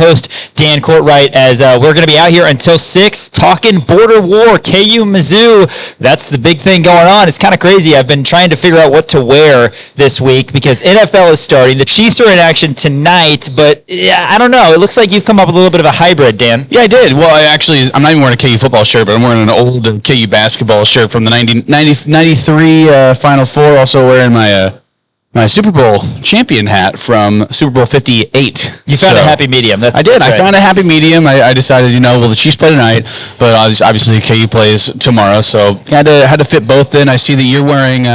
host, Dan Courtwright, as we're going to be out here until 6 talking border war, KU Mizzou. That's the big thing going on. It's kind of crazy. I've been trying to figure out what to wear this week because NFL is starting. The Chiefs are in action tonight, but I don't know. It looks like you've come up with a little bit of a hybrid, Dan. Yeah, I did. Well, I'm not even wearing a KU football shirt, but I'm wearing an old KU basketball shirt from the 93 Final Four. Also wearing my Super Bowl champion hat from Super Bowl 58. You found a happy medium. I did. I found a happy medium. I decided, the Chiefs play tonight, but obviously KU plays tomorrow, so had to fit both in. I see that you're wearing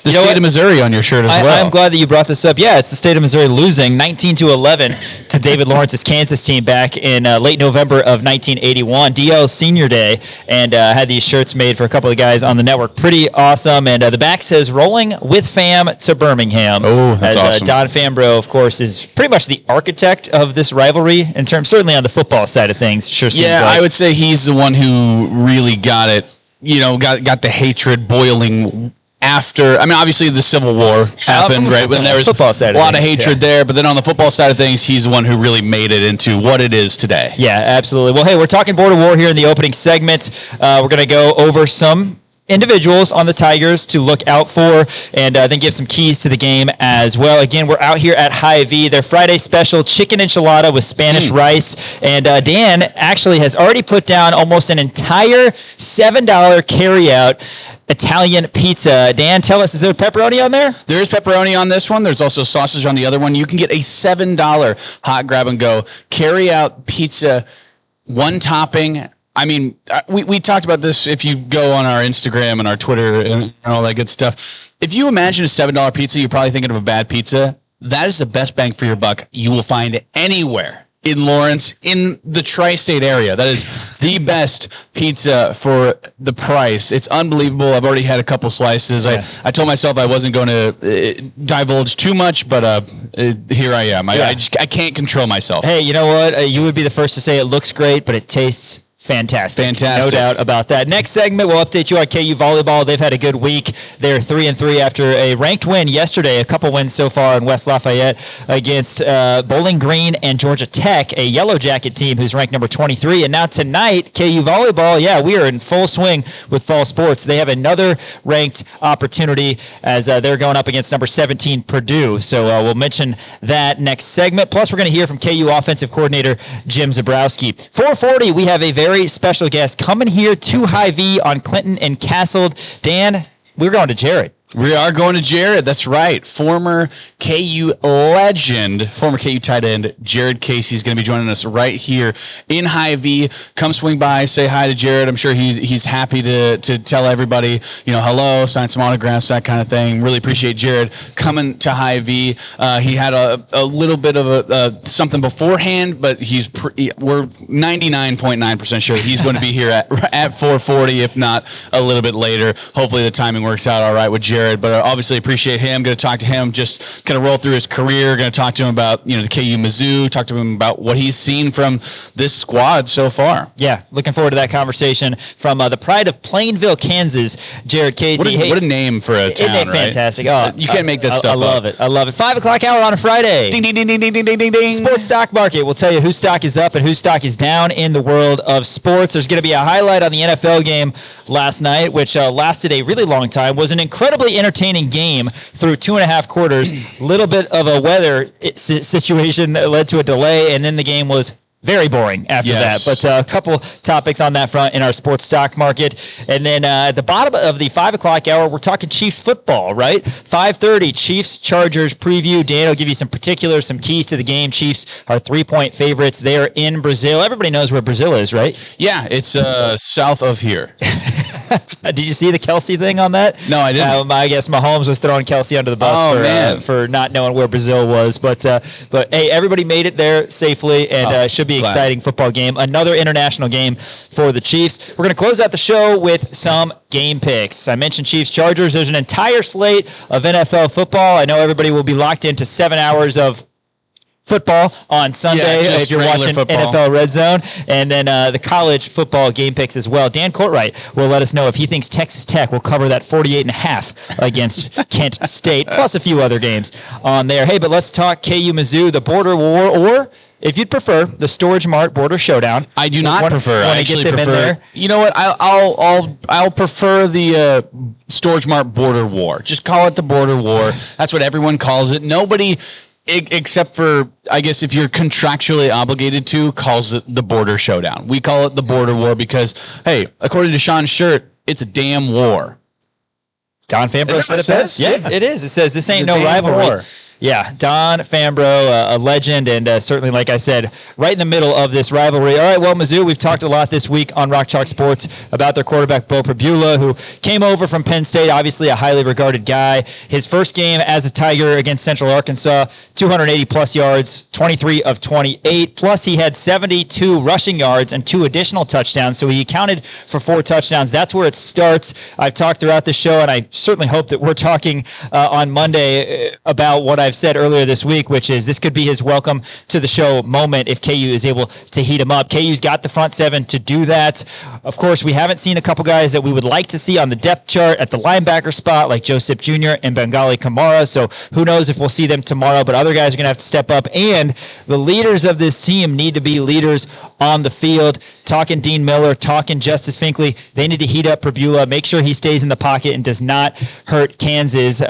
the state of Missouri on your shirt as well. I'm glad that you brought this up. Yeah, it's the state of Missouri losing 19-11 to David Lawrence's Kansas team back in late November of 1981, DL's senior day, and had these shirts made for a couple of guys on the network. Pretty awesome. And the back says, "Rolling with Fam to Birmingham." Oh, that's awesome. Don Fambro, of course, is pretty much the architect of this rivalry in terms, certainly on the football side of things. Sure seems like. I would say he's the one who really got it, got the hatred boiling after, obviously the Civil War happened, right? When there was a lot of hatred there, but then on the football side of things, he's the one who really made it into what it is today. Yeah, absolutely. Well, hey, we're talking border war here in the opening segment. We're going to go over some individuals on the Tigers to look out for, and then give some keys to the game as well. Again, we're out here at Hy-Vee. Their Friday special, chicken enchilada with Spanish rice. And Dan actually has already put down almost an entire $7 carryout Italian pizza. Dan, tell us, is there pepperoni on there? There is pepperoni on this one. There's also sausage on the other one. You can get a $7 hot grab and go carry out pizza, one topping. We talked about this. If you go on our Instagram and our Twitter and all that good stuff, if you imagine a $7 pizza, you're probably thinking of a bad pizza. That is the best bang for your buck you will find anywhere in Lawrence, in the tri-state area. That is the best pizza for the price. It's unbelievable. I've already had a couple slices. Yeah. I told myself I wasn't going to divulge too much, but here I am. I can't control myself. Hey, you know what? You would be the first to say it looks great, but it tastes fantastic. No doubt about that. Next segment, we'll update you on KU volleyball. They've had a good week. They're 3-3 after a ranked win yesterday. A couple wins so far in West Lafayette against Bowling Green and Georgia Tech, a Yellow Jacket team who's ranked number 23. And now tonight, KU volleyball, we are in full swing with fall sports. They have another ranked opportunity as they're going up against number 17 Purdue. So we'll mention that next segment. Plus, we're going to hear from KU offensive coordinator Jim Zabrowski. 4:40, we have a very special guest coming here to Hy-Vee on Clinton and Castle. Dan, we're going to Jared. We are going to Jared. That's right. Former KU legend, former KU tight end, Jared Casey is going to be joining us right here in Hy-Vee. Come swing by, say hi to Jared. I'm sure he's happy to tell everybody, hello, sign some autographs, that kind of thing. Really appreciate Jared coming to Hy-Vee. He had a little bit of something beforehand, but we're 99.9% sure he's going to be here at 4:40, if not a little bit later. Hopefully the timing works out all right with Jared. But I obviously appreciate him. Going to talk to him, just kind of roll through his career. Going to talk to him about the KU Mizzou. Talk to him about what he's seen from this squad so far. Yeah, looking forward to that conversation from the pride of Plainville, Kansas, Jared Casey. What a name for a town, isn't it fantastic? Oh, you can't make that stuff up. I love it. 5 o'clock hour on a Friday. Ding, ding, ding, ding, ding, ding, ding, ding. Sports Stock Market. We'll tell you whose stock is up and whose stock is down in the world of sports. There's going to be a highlight on the NFL game last night, which lasted a really long time. Was an incredibly entertaining game through 2.5 quarters. Little bit of a weather situation that led to a delay, and then the game was very boring after that. But a couple topics on that front in our sports stock market. And then at the bottom of the 5 o'clock hour, we're talking Chiefs football, right? 5:30, Chiefs-Chargers preview. Dan will give you some particulars, some keys to the game. Chiefs are 3-point favorites. They are in Brazil. Everybody knows where Brazil is, right? Yeah, it's south of here. Did you see the Kelsey thing on that? No, I didn't. I guess Mahomes was throwing Kelsey under the bus for not knowing where Brazil was. But hey, everybody made it there safely, and should be exciting football game. Another international game for the Chiefs. We're going to close out the show with some game picks. I mentioned Chiefs-Chargers. There's an entire slate of NFL football. I know everybody will be locked into 7 hours of football on Sunday if you're watching football. NFL Red Zone, and then the college football game picks as well. Dan Courtwright will let us know if he thinks Texas Tech will cover that 48.5 against Kent State, plus a few other games on there. Hey, but let's talk KU Mizzou, the border war, or if you'd prefer the Storage Mart Border Showdown. I do not prefer. I actually get them prefer. In there? You know what? I'll prefer the Storage Mart Border War. Just call it the Border War. That's what everyone calls it. Nobody, except for, I guess, if you're contractually obligated to, calls it the Border Showdown. We call it the Border War because, hey, according to Sean's shirt, it's a damn war. Don Fambro said it best. Yeah, it is. It says this ain't no rivalry. War. Yeah, Don Fambro, a legend, and certainly, like I said, right in the middle of this rivalry. All right, well, Mizzou, we've talked a lot this week on Rock Chalk Sports about their quarterback, Bo Pribula, who came over from Penn State, obviously a highly regarded guy. His first game as a Tiger against Central Arkansas, 280-plus yards, 23 of 28, plus he had 72 rushing yards and 2 additional touchdowns, so he accounted for 4 touchdowns. That's where it starts. I've talked throughout the show, and I certainly hope that we're talking on Monday about what I've said earlier this week, which is this could be his welcome to the show moment if KU is able to heat him up. KU's got the front 7 to do that. Of course, we haven't seen a couple guys that we would like to see on the depth chart at the linebacker spot, like Joseph Jr. and Bengali Kamara, so who knows if we'll see them tomorrow, but other guys are going to have to step up, and the leaders of this team need to be leaders on the field. Talking Dean Miller, talking Justice Finkley, they need to heat up Pribula, make sure he stays in the pocket and does not hurt Kansas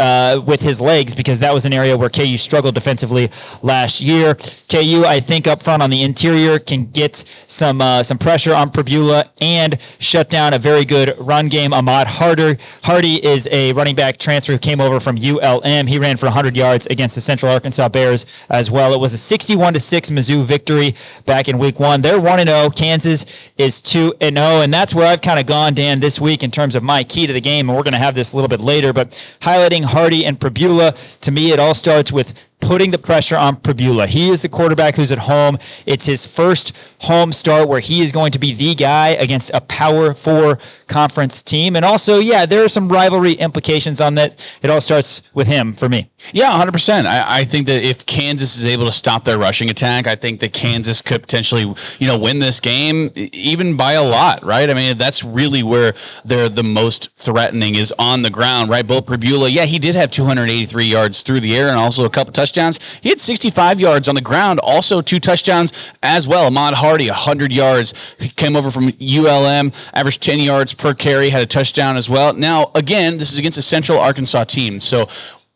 with his legs, because that was an area where KU struggled defensively last year. KU, I think, up front on the interior can get some pressure on Pribula and shut down a very good run game. Ahmad Hardy is a running back transfer who came over from ULM. He ran for 100 yards against the Central Arkansas Bears as well. It was a 61-6 Mizzou victory back in week 1. They're 1-0. Kansas is 2-0, and that's where I've kind of gone, Dan, this week in terms of my key to the game, and we're going to have this a little bit later, but highlighting Hardy and Pribula, to me, it all starts with putting the pressure on Pribula. He is the quarterback who's at home. It's his first home start where he is going to be the guy against a Power 4 conference team. And also, yeah, there are some rivalry implications on that. It all starts with him for me. Yeah, 100%. I think that if Kansas is able to stop their rushing attack, I think that Kansas could potentially, win this game even by a lot, right? I mean, that's really where they're the most threatening is on the ground, right? Bo Pribula, yeah, he did have 283 yards through the air and also a couple touchdowns. He had 65 yards on the ground, also 2 touchdowns as well. Ahmad Hardy, 100 yards. He came over from ULM, averaged 10 yards per carry, had a touchdown as well. Now, again, this is against a Central Arkansas team, so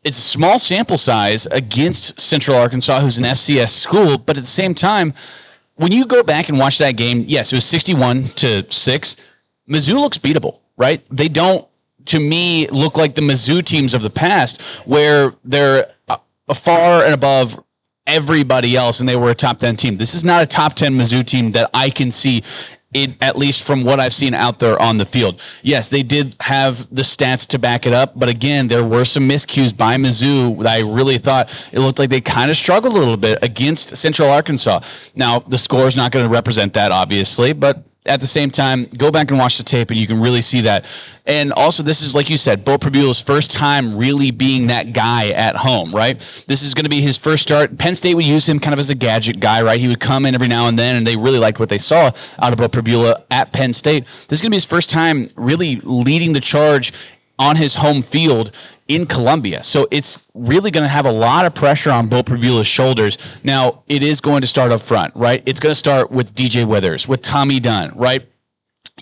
it's a small sample size against Central Arkansas, who's an FCS school, but at the same time, when you go back and watch that game, yes, it was 61-6. Mizzou looks beatable, right? They don't, to me, look like the Mizzou teams of the past where they're far and above everybody else, and they were a top 10 team. This is not a top 10 Mizzou team that I can see, at least from what I've seen out there on the field. Yes, they did have the stats to back it up, but again, there were some miscues by Mizzou that I really thought it looked like they kind of struggled a little bit against Central Arkansas. Now, the score is not going to represent that, obviously, but at the same time, go back and watch the tape, and you can really see that. And also, this is, like you said, Bo Pribula's first time really being that guy at home, right? This is going to be his first start. Penn State would use him kind of as a gadget guy, right? He would come in every now and then, and they really liked what they saw out of Bo Pribula at Penn State. This is going to be his first time really leading the charge on his home field in Columbia. So it's really going to have a lot of pressure on Bo Pribula's shoulders. Now, it is going to start up front, right? It's going to start with DJ Withers, with Tommy Dunn, right?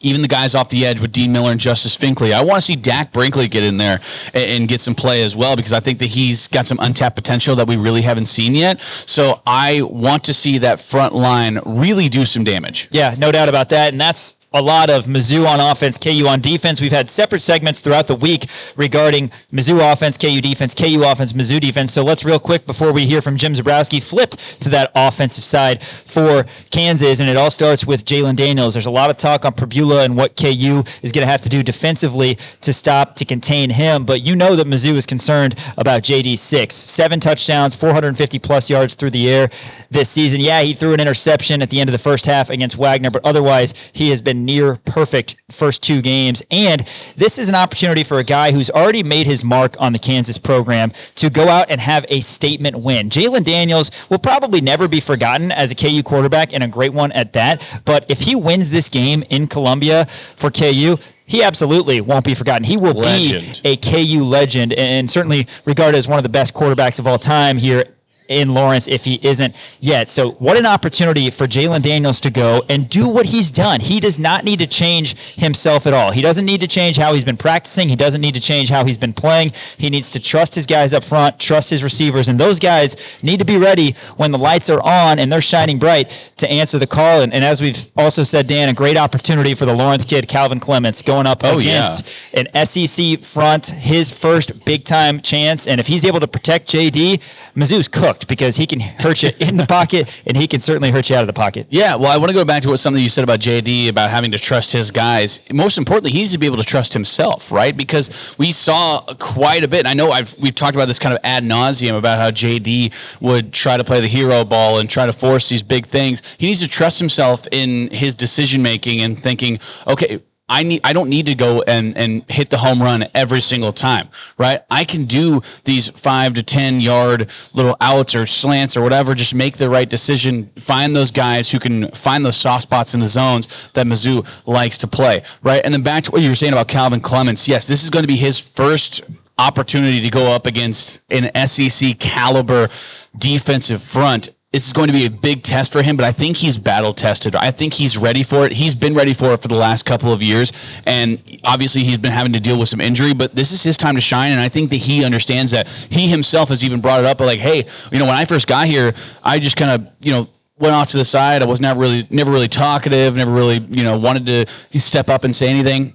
Even the guys off the edge with Dean Miller and Justice Finkley. I want to see Dak Brinkley get in there and get some play as well, because I think that he's got some untapped potential that we really haven't seen yet. So I want to see that front line really do some damage. Yeah, no doubt about that. And that's a lot of Mizzou on offense, KU on defense. We've had separate segments throughout the week regarding Mizzou offense, KU defense, Mizzou defense. So let's real quick, before we hear from Jim Zabrowski, flip to that offensive side for Kansas. And it all starts with Jalen Daniels. There's a lot of talk on Pribula and what KU is going to have to do defensively to contain him. But you know that Mizzou is concerned about JD6. 7 touchdowns, 450-plus yards through the air this season. Yeah, he threw an interception at the end of the first half against Wagner, but otherwise he has been near perfect first 2 games. And this is an opportunity for a guy who's already made his mark on the Kansas program to go out and have a statement win. Jalen Daniels will probably never be forgotten as a KU quarterback, and a great one at that. But if he wins this game in Columbia for KU, he absolutely won't be forgotten. He will be a KU legend, and certainly regarded as one of the best quarterbacks of all time here in Lawrence if he isn't yet. So what an opportunity for Jalen Daniels to go and do what he's done. He does not need to change himself at all. He doesn't need to change how he's been practicing. He doesn't need to change how he's been playing. He needs to trust his guys up front, trust his receivers, and those guys need to be ready when the lights are on and they're shining bright to answer the call. And as we've also said, Dan, a great opportunity for the Lawrence kid, Calvin Clements, going up against an SEC front, his first big-time chance. And if he's able to protect JD, Mizzou's cooked because he can hurt you in the pocket and he can certainly hurt you out of the pocket. Yeah, well, I want to go back to something you said about JD, about having to trust his guys. Most importantly, he needs to be able to trust himself, right? Because we saw quite a bit. I know we've talked about this kind of ad nauseum about how JD would try to play the hero ball and try to force these big things. He needs to trust himself in his decision-making and thinking, okay, I don't need to go and hit the home run every single time, right? I can do these 5 to 10 yard little outs or slants or whatever, just make the right decision, find those guys who can find those soft spots in the zones that Mizzou likes to play, right? And then back to what you were saying about Calvin Clements. Yes, this is going to be his first opportunity to go up against an SEC caliber defensive front. This is going to be a big test for him, but I think he's battle tested. I think he's ready for it. He's been ready for it for the last couple of years, and obviously he's been having to deal with some injury, but this is his time to shine, and I think that he understands that. He himself has even brought it up, like, hey, when I first got here, I just kind of, went off to the side. I was never really talkative, never really, wanted to step up and say anything.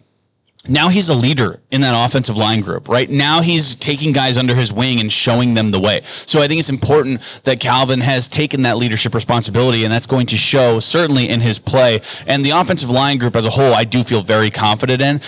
Now he's a leader in that offensive line group, right? Now he's taking guys under his wing and showing them the way. So I think it's important that Calvin has taken that leadership responsibility, and that's going to show certainly in his play. And the offensive line group as a whole, I do feel very confident in,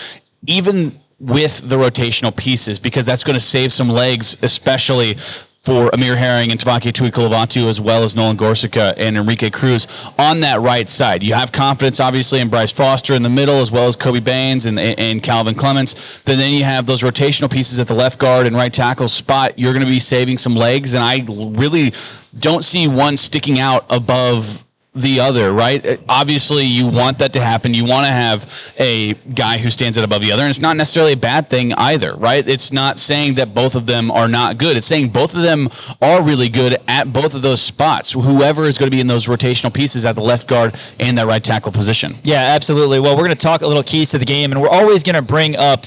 even with the rotational pieces, because that's going to save some legs, especially for Amir Herring and Tavake Tuikulevatu, as well as Nolan Gorsica and Enrique Cruz on that right side. You have confidence, obviously, in Bryce Foster in the middle, as well as Kobe Baines and Calvin Clements. But then you have those rotational pieces at the left guard and right tackle spot. You're going to be saving some legs, and I really don't see one sticking out above the other, right? Obviously, you want that to happen. You want to have a guy who stands out above the other, and it's not necessarily a bad thing either, right? It's not saying that both of them are not good. It's saying both of them are really good at both of those spots, whoever is going to be in those rotational pieces at the left guard and that right tackle position. Yeah, absolutely. Well, we're going to talk a little keys to the game, and we're always going to bring up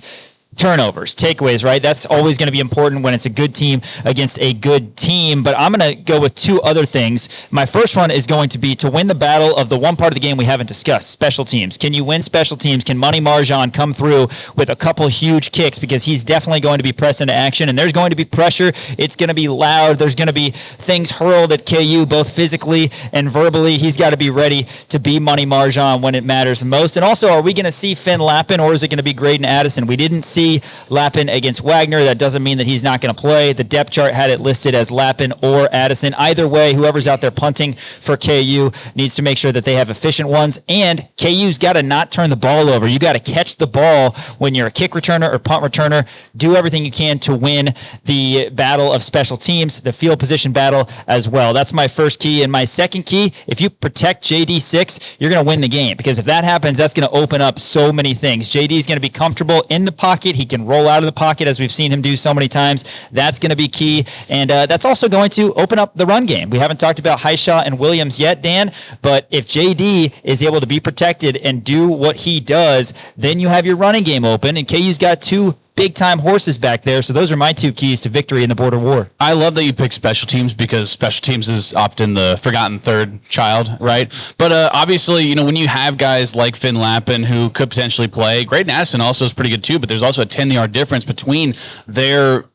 turnovers, takeaways, right? That's always going to be important when it's a good team against a good team. But I'm going to go with two other things. My first one is going to be to win the battle of the one part of the game we haven't discussed, special teams. Can you win special teams? Can Money Marjan come through with a couple huge kicks? Because he's definitely going to be pressed into action, and there's going to be pressure. It's going to be loud. There's going to be things hurled at KU, both physically and verbally. He's got to be ready to be Money Marjan when it matters most. And also, are we going to see Finn Lappin, or is it going to be Graydon Addison? We didn't see Lappin against Wagner. That doesn't mean that he's not going to play. The depth chart had it listed as Lappin or Addison. Either way, whoever's out there punting for KU needs to make sure that they have efficient ones. And KU's got to not turn the ball over. You got to catch the ball when you're a kick returner or punt returner. Do everything you can to win the battle of special teams, the field position battle as well. That's my first key. And my second key, if you protect JD6, you're going to win the game. Because if that happens, that's going to open up so many things. JD is going to be comfortable in the pocket. He can roll out of the pocket, as we've seen him do so many times. That's going to be key. And that's also going to open up the run game. We haven't talked about Highshaw and Williams yet, Dan, but if JD is able to be protected and do what he does, then you have your running game open, and KU's got two big-time horses back there. So those are my two keys to victory in the border war. I love that you pick special teams, because special teams is often the forgotten third child, right? But obviously, when you have guys like Finn Lappin who could potentially play, Graydon Addison also is pretty good too, but there's also a 10-yard difference between their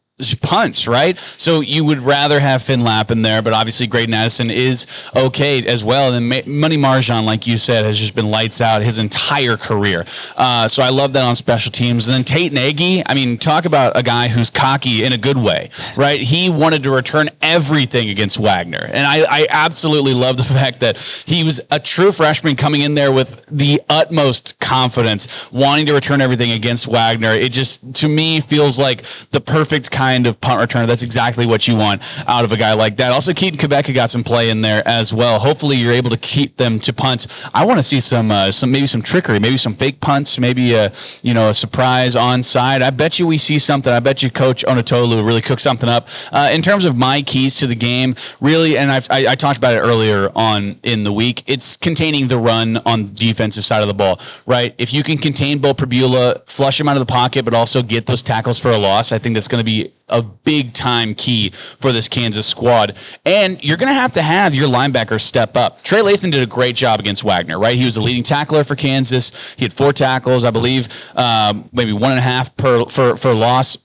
punts, right? So you would rather have Finn Lappin there, but obviously Graydon Addison is okay as well. And Money Marjan, like you said, has just been lights out his entire career. So I love that on special teams. And then Tate Nagy, talk about a guy who's cocky in a good way, right? He wanted to return everything against Wagner. And I absolutely love the fact that he was a true freshman coming in there with the utmost confidence, wanting to return everything against Wagner. It just, to me, feels like the perfect kind kind of punt returner. That's exactly what you want out of a guy like that. Also, Keaton Quebec got some play in there as well. Hopefully, you're able to keep them to punts. I want to see maybe some trickery, maybe some fake punts, maybe a surprise onside. I bet you we see something. I bet you Coach Onatolu really cooked something up. In terms of my keys to the game, really, and I talked about it earlier on in the week, it's containing the run on the defensive side of the ball, right? If you can contain Bo Pribula, flush him out of the pocket, but also get those tackles for a loss, I think that's going to be a big time key for this Kansas squad. And you're going to have your linebackers step up. Trey Lathan did a great job against Wagner, right? He was the leading tackler for Kansas. He had 4 tackles, I believe, maybe 1.5 for loss.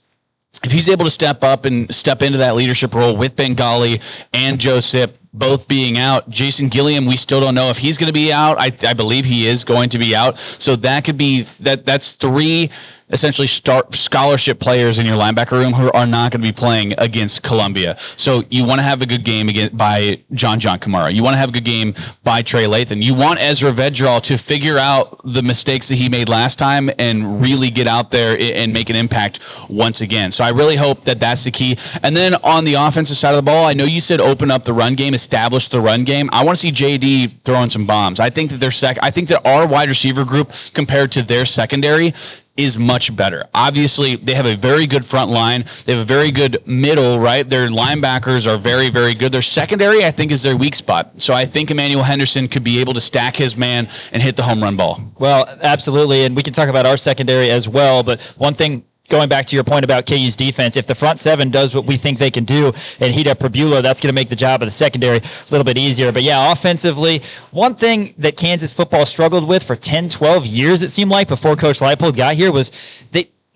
If he's able to step up and step into that leadership role with Bengali and Joseph both being out, Jason Gilliam, we still don't know if he's going to be out. I believe he is going to be out. So that could be that's 3 essentially scholarship players in your linebacker room who are not going to be playing against Columbia. So you want to have a good game by John Kamara. You want to have a good game by Trey Lathan. You want Ezra Vedral to figure out the mistakes that he made last time and really get out there and make an impact once again. So I really hope that that's the key. And then on the offensive side of the ball, I know you said open up the run game, establish the run game. I want to see JD throwing some bombs. I think that I think that our wide receiver group compared to their secondary is much better. Obviously, they have a very good front line. They have a very good middle, right? Their linebackers are very, very good. Their secondary, I think, is their weak spot. So I think Emmanuel Henderson could be able to stack his man and hit the home run ball. Well, absolutely. And we can talk about our secondary as well. But one thing, going back to your point about KU's defense, if the front 7 does what we think they can do and heat up Pribula, that's going to make the job of the secondary a little bit easier. But yeah, offensively, one thing that Kansas football struggled with for 10, 12 years, it seemed like, before Coach Leipold got here, was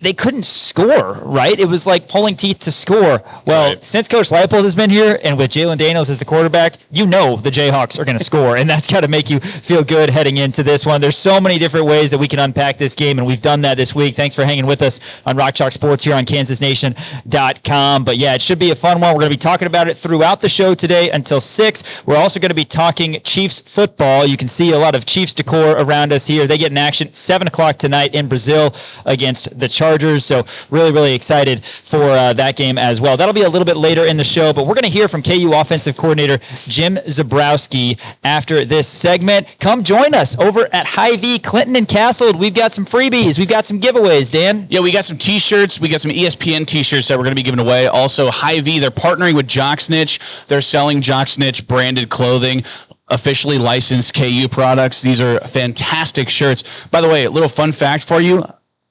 they couldn't score, right? It was like pulling teeth to score. Well, right. Since Coach Leipold has been here and with Jalen Daniels as the quarterback, the Jayhawks are going to score, and that's got to make you feel good heading into this one. There's so many different ways that we can unpack this game, and we've done that this week. Thanks for hanging with us on Rock Chalk Sports here on KansasNation.com. But yeah, it should be a fun one. We're going to be talking about it throughout the show today until 6. We're also going to be talking Chiefs football. You can see a lot of Chiefs decor around us here. They get in action 7 o'clock tonight in Brazil against the Chargers. So really, really excited for that game as well. That'll be a little bit later in the show, but we're going to hear from KU offensive coordinator Jim Zebrowski after this segment. Come join us over at Hy-Vee, Clinton and Castle. We've got some freebies. We've got some giveaways, Dan. Yeah, we got some T-shirts. We got some ESPN T-shirts that we're going to be giving away. Also, Hy-Vee, they're partnering with Jocksnitch. They're selling Jocksnitch branded clothing, officially licensed KU products. These are fantastic shirts. By the way, a little fun fact for you.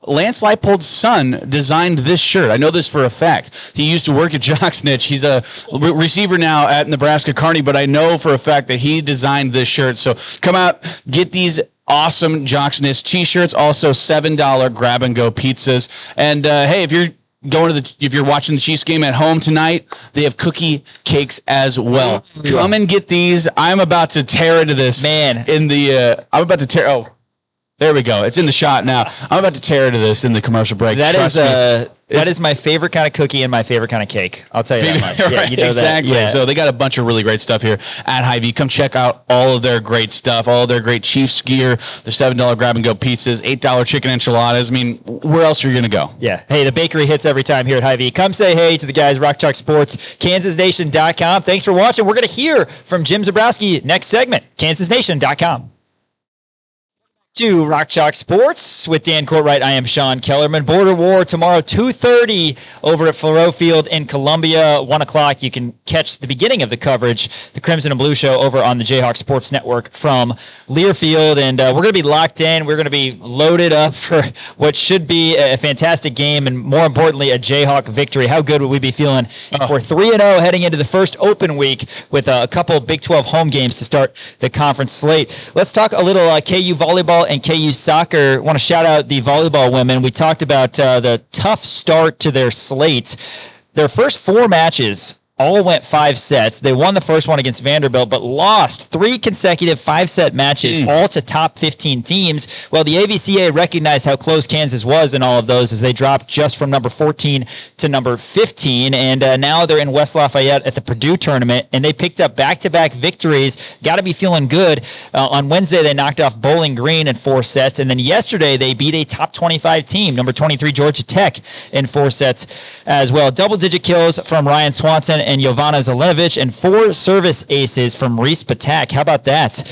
Lance Leipold's son designed this shirt. I know this for a fact. He used to work at Jocksnitch. He's a receiver now at Nebraska Kearney, but I know for a fact that he designed this shirt. So come out, get these awesome Jocksnitch T-shirts, also $7 grab-and-go pizzas. And, hey, if you're watching the Chiefs game at home tonight, they have cookie cakes as well. Come and get these. I'm about to tear into this. Man. There we go. It's in the shot now. I'm about to tear into this in the commercial break. That is my favorite kind of cookie and my favorite kind of cake. I'll tell you that much. Right, you know exactly. That. Yeah. So they got a bunch of really great stuff here at Hy-Vee. Come check out all of their great stuff, all of their great Chiefs gear, the $7 grab-and-go pizzas, $8 chicken enchiladas. I mean, where else are you going to go? Yeah. Hey, the bakery hits every time here at Hy-Vee. Come say hey to the guys, Rock Chalk Sports, KansasNation.com. Thanks for watching. We're going to hear from Jim Zebrowski next segment, KansasNation.com. To Rock Chalk Sports with Dan Courtwright. I am Sean Kellerman. Border War tomorrow, 2:30 over at Faurot Field in Columbia. 1 o'clock, you can catch the beginning of the coverage, the Crimson and Blue Show, over on the Jayhawk Sports Network from Learfield. And we're going to be locked in. We're going to be loaded up for what should be a fantastic game and, more importantly, a Jayhawk victory. How good would we be feeling if we're 3-0 heading into the first open week with a couple Big 12 home games to start the conference slate? Let's talk a little KU volleyball and KU soccer. I want to shout out the volleyball women. We talked about the tough start to their slate. Their first 4 matches all went 5 sets. They won the first one against Vanderbilt, but lost 3 consecutive 5-set matches, all to top 15 teams. Well, the AVCA recognized how close Kansas was in all of those as they dropped just from number 14 to number 15, and now they're in West Lafayette at the Purdue tournament, and they picked up back-to-back victories. Got to be feeling good. On Wednesday, they knocked off Bowling Green in 4 sets, and then yesterday they beat a top 25 team, number 23 Georgia Tech, in 4 sets as well. Double-digit kills from Ryan Swanson and Jovana Zelenovic, and 4 service aces from Reese Patak. How about that?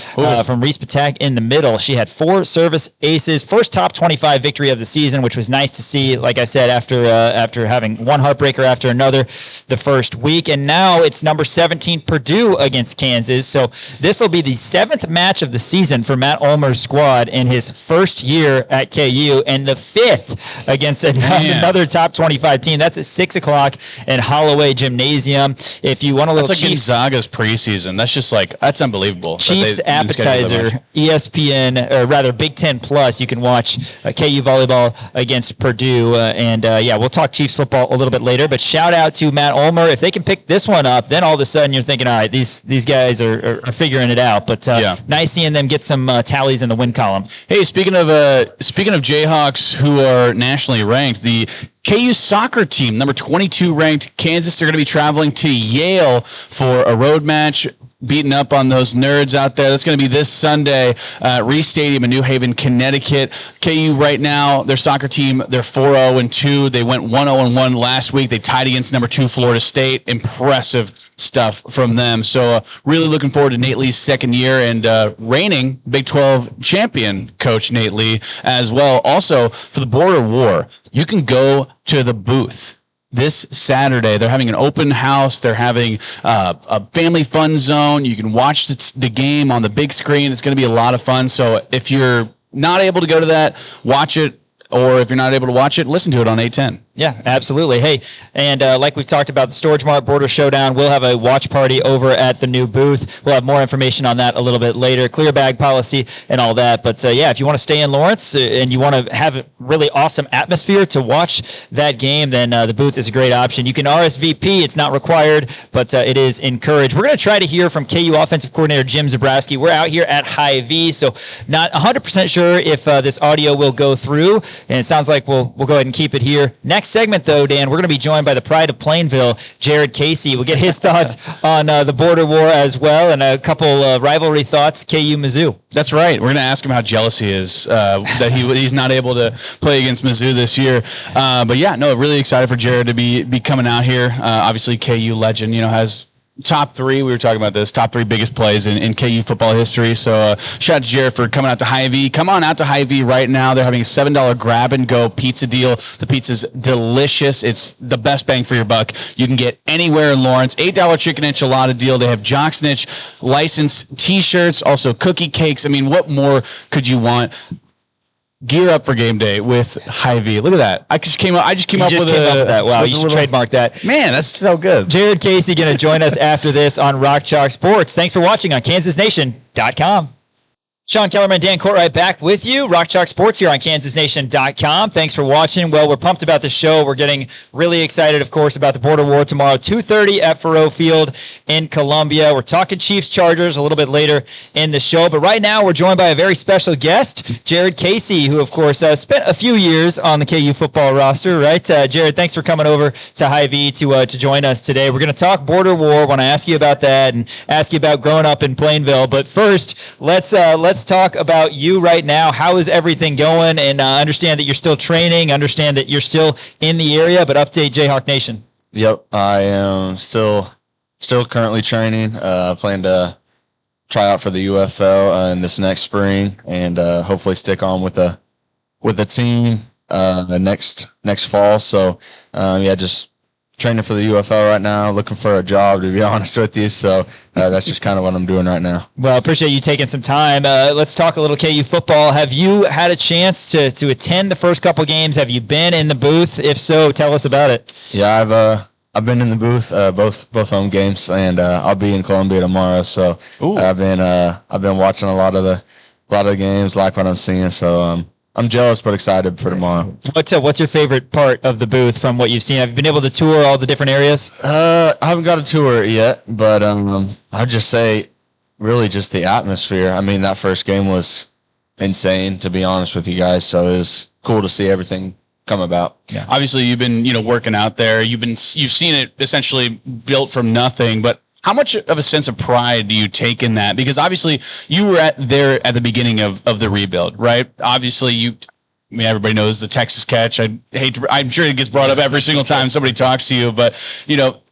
From Reese Patak in the middle. She had 4 service aces. First top 25 victory of the season, which was nice to see, like I said, after having one heartbreaker after another the first week. And now it's number 17 Purdue against Kansas. So this will be the 7th match of the season for Matt Ulmer's squad in his first year at KU, and the 5th against another top 25 team. That's at 6 o'clock in Holloway Gymnasium. If you want a little that's like Chiefs, Gonzaga's preseason. That's just that's unbelievable. Chiefs appetizer, ESPN, or rather Big Ten Plus, you can watch KU volleyball against Purdue. We'll talk Chiefs football a little bit later, but shout out to Matt Ulmer. If they can pick this one up, then all of a sudden you're thinking, all right, these guys are figuring it out. But nice seeing them get some tallies in the win column. Hey, speaking of Jayhawks who are nationally ranked, the KU soccer team, number 22 ranked Kansas, they're going to be traveling to Yale for a road match, beating up on those nerds out there. That's going to be this Sunday at Reese Stadium in New Haven, Connecticut. KU right now, their soccer team, they're 4-0-2. They went 1-0-1 last week. They tied against number 2 Florida State. Impressive stuff from them. So really looking forward to Nate Lee's second year, and reigning Big 12 champion coach Nate Lee as well. Also, for the Border War, you can go to the booth this Saturday. They're having an open house. They're having a family fun zone. You can watch the game on the big screen. It's going to be a lot of fun. So if you're not able to go to that, watch it. Or if you're not able to watch it, listen to it on 810. Yeah, absolutely. Hey, and like we've talked about, the Storage Mart Border Showdown, we'll have a watch party over at the new booth. We'll have more information on that a little bit later, clear bag policy and all that. But if you want to stay in Lawrence and you want to have a really awesome atmosphere to watch that game, then the booth is a great option. You can RSVP. It's not required, but it is encouraged. We're going to try to hear from KU offensive coordinator Jim Zabrowski. We're out here at Hy-Vee, so not 100% sure if this audio will go through. And it sounds like we'll go ahead and keep it here. Next segment, though, Dan, we're going to be joined by the pride of Plainville, Jared Casey. We'll get his thoughts on the border war as well, and a couple rivalry thoughts, KU-Mizzou. That's right. We're going to ask him how jealous he is that he's not able to play against Mizzou this year. Really excited for Jared to be coming out here. Obviously, KU legend, has top 3, we were talking about this, top 3 biggest plays in KU football history. So shout out to Jared for coming out to Hy-Vee. Come on out to Hy-Vee right now. They're having a $7 grab-and-go pizza deal. The pizza's delicious. It's the best bang for your buck you can get anywhere in Lawrence. $8 chicken enchilada deal. They have Jocksnitch licensed T-shirts, also cookie cakes. I mean, what more could you want? Gear up for game day with Hy-Vee. Look at that. I just came up with that. Wow, you should trademark that. Man, that's so good. Jared Casey going to join us after this on Rock Chalk Sports. Thanks for watching on KansasNation.com. Sean Kellerman and Dan Courtwright back with you. Rock Chalk Sports here on KansasNation.com. Thanks for watching. Well, we're pumped about the show. We're getting really excited, of course, about the border war tomorrow, 2:30 at Faurot Field in Columbia. We're talking Chiefs-Chargers a little bit later in the show. But right now, we're joined by a very special guest, Jared Casey, who, of course, spent a few years on the KU football roster, right? Jared, thanks for coming over to Hy-Vee to join us today. We're going to talk border war. I want to ask you about that and ask you about growing up in Plainville. But first, let's talk about you right now. How is everything going? And understand that you're still training, understand that you're still in the area, but update Jayhawk Nation. Yep, I am still currently training. Plan to try out for the UFL in this next spring, and hopefully stick on with the team next fall. So just training for the UFL right now, looking for a job, to be honest with you. So that's just kind of what I'm doing right now. Well, appreciate you taking some time. Let's talk a little KU football. Have you had a chance to attend the first couple games? Have you been in the booth? If so, tell us about it. Yeah, I've been in the booth both home games, and I'll be in Columbia tomorrow. So I've been watching a lot of the games, like what I'm seeing. So I'm jealous but excited for tomorrow. What's your favorite part of the booth from what you've seen? Have you been able to tour all the different areas? I haven't got to tour it yet, but I'd just say really just the atmosphere. I mean, that first game was insane, to be honest with you guys. So it was cool to see everything come about. Yeah. Obviously, you've been working out there. You've seen it essentially built from nothing, but how much of a sense of pride do you take in that? Because obviously you were there at the beginning of the rebuild, right? Obviously everybody knows the Texas catch. I'm sure it gets brought up every single time somebody talks to you, but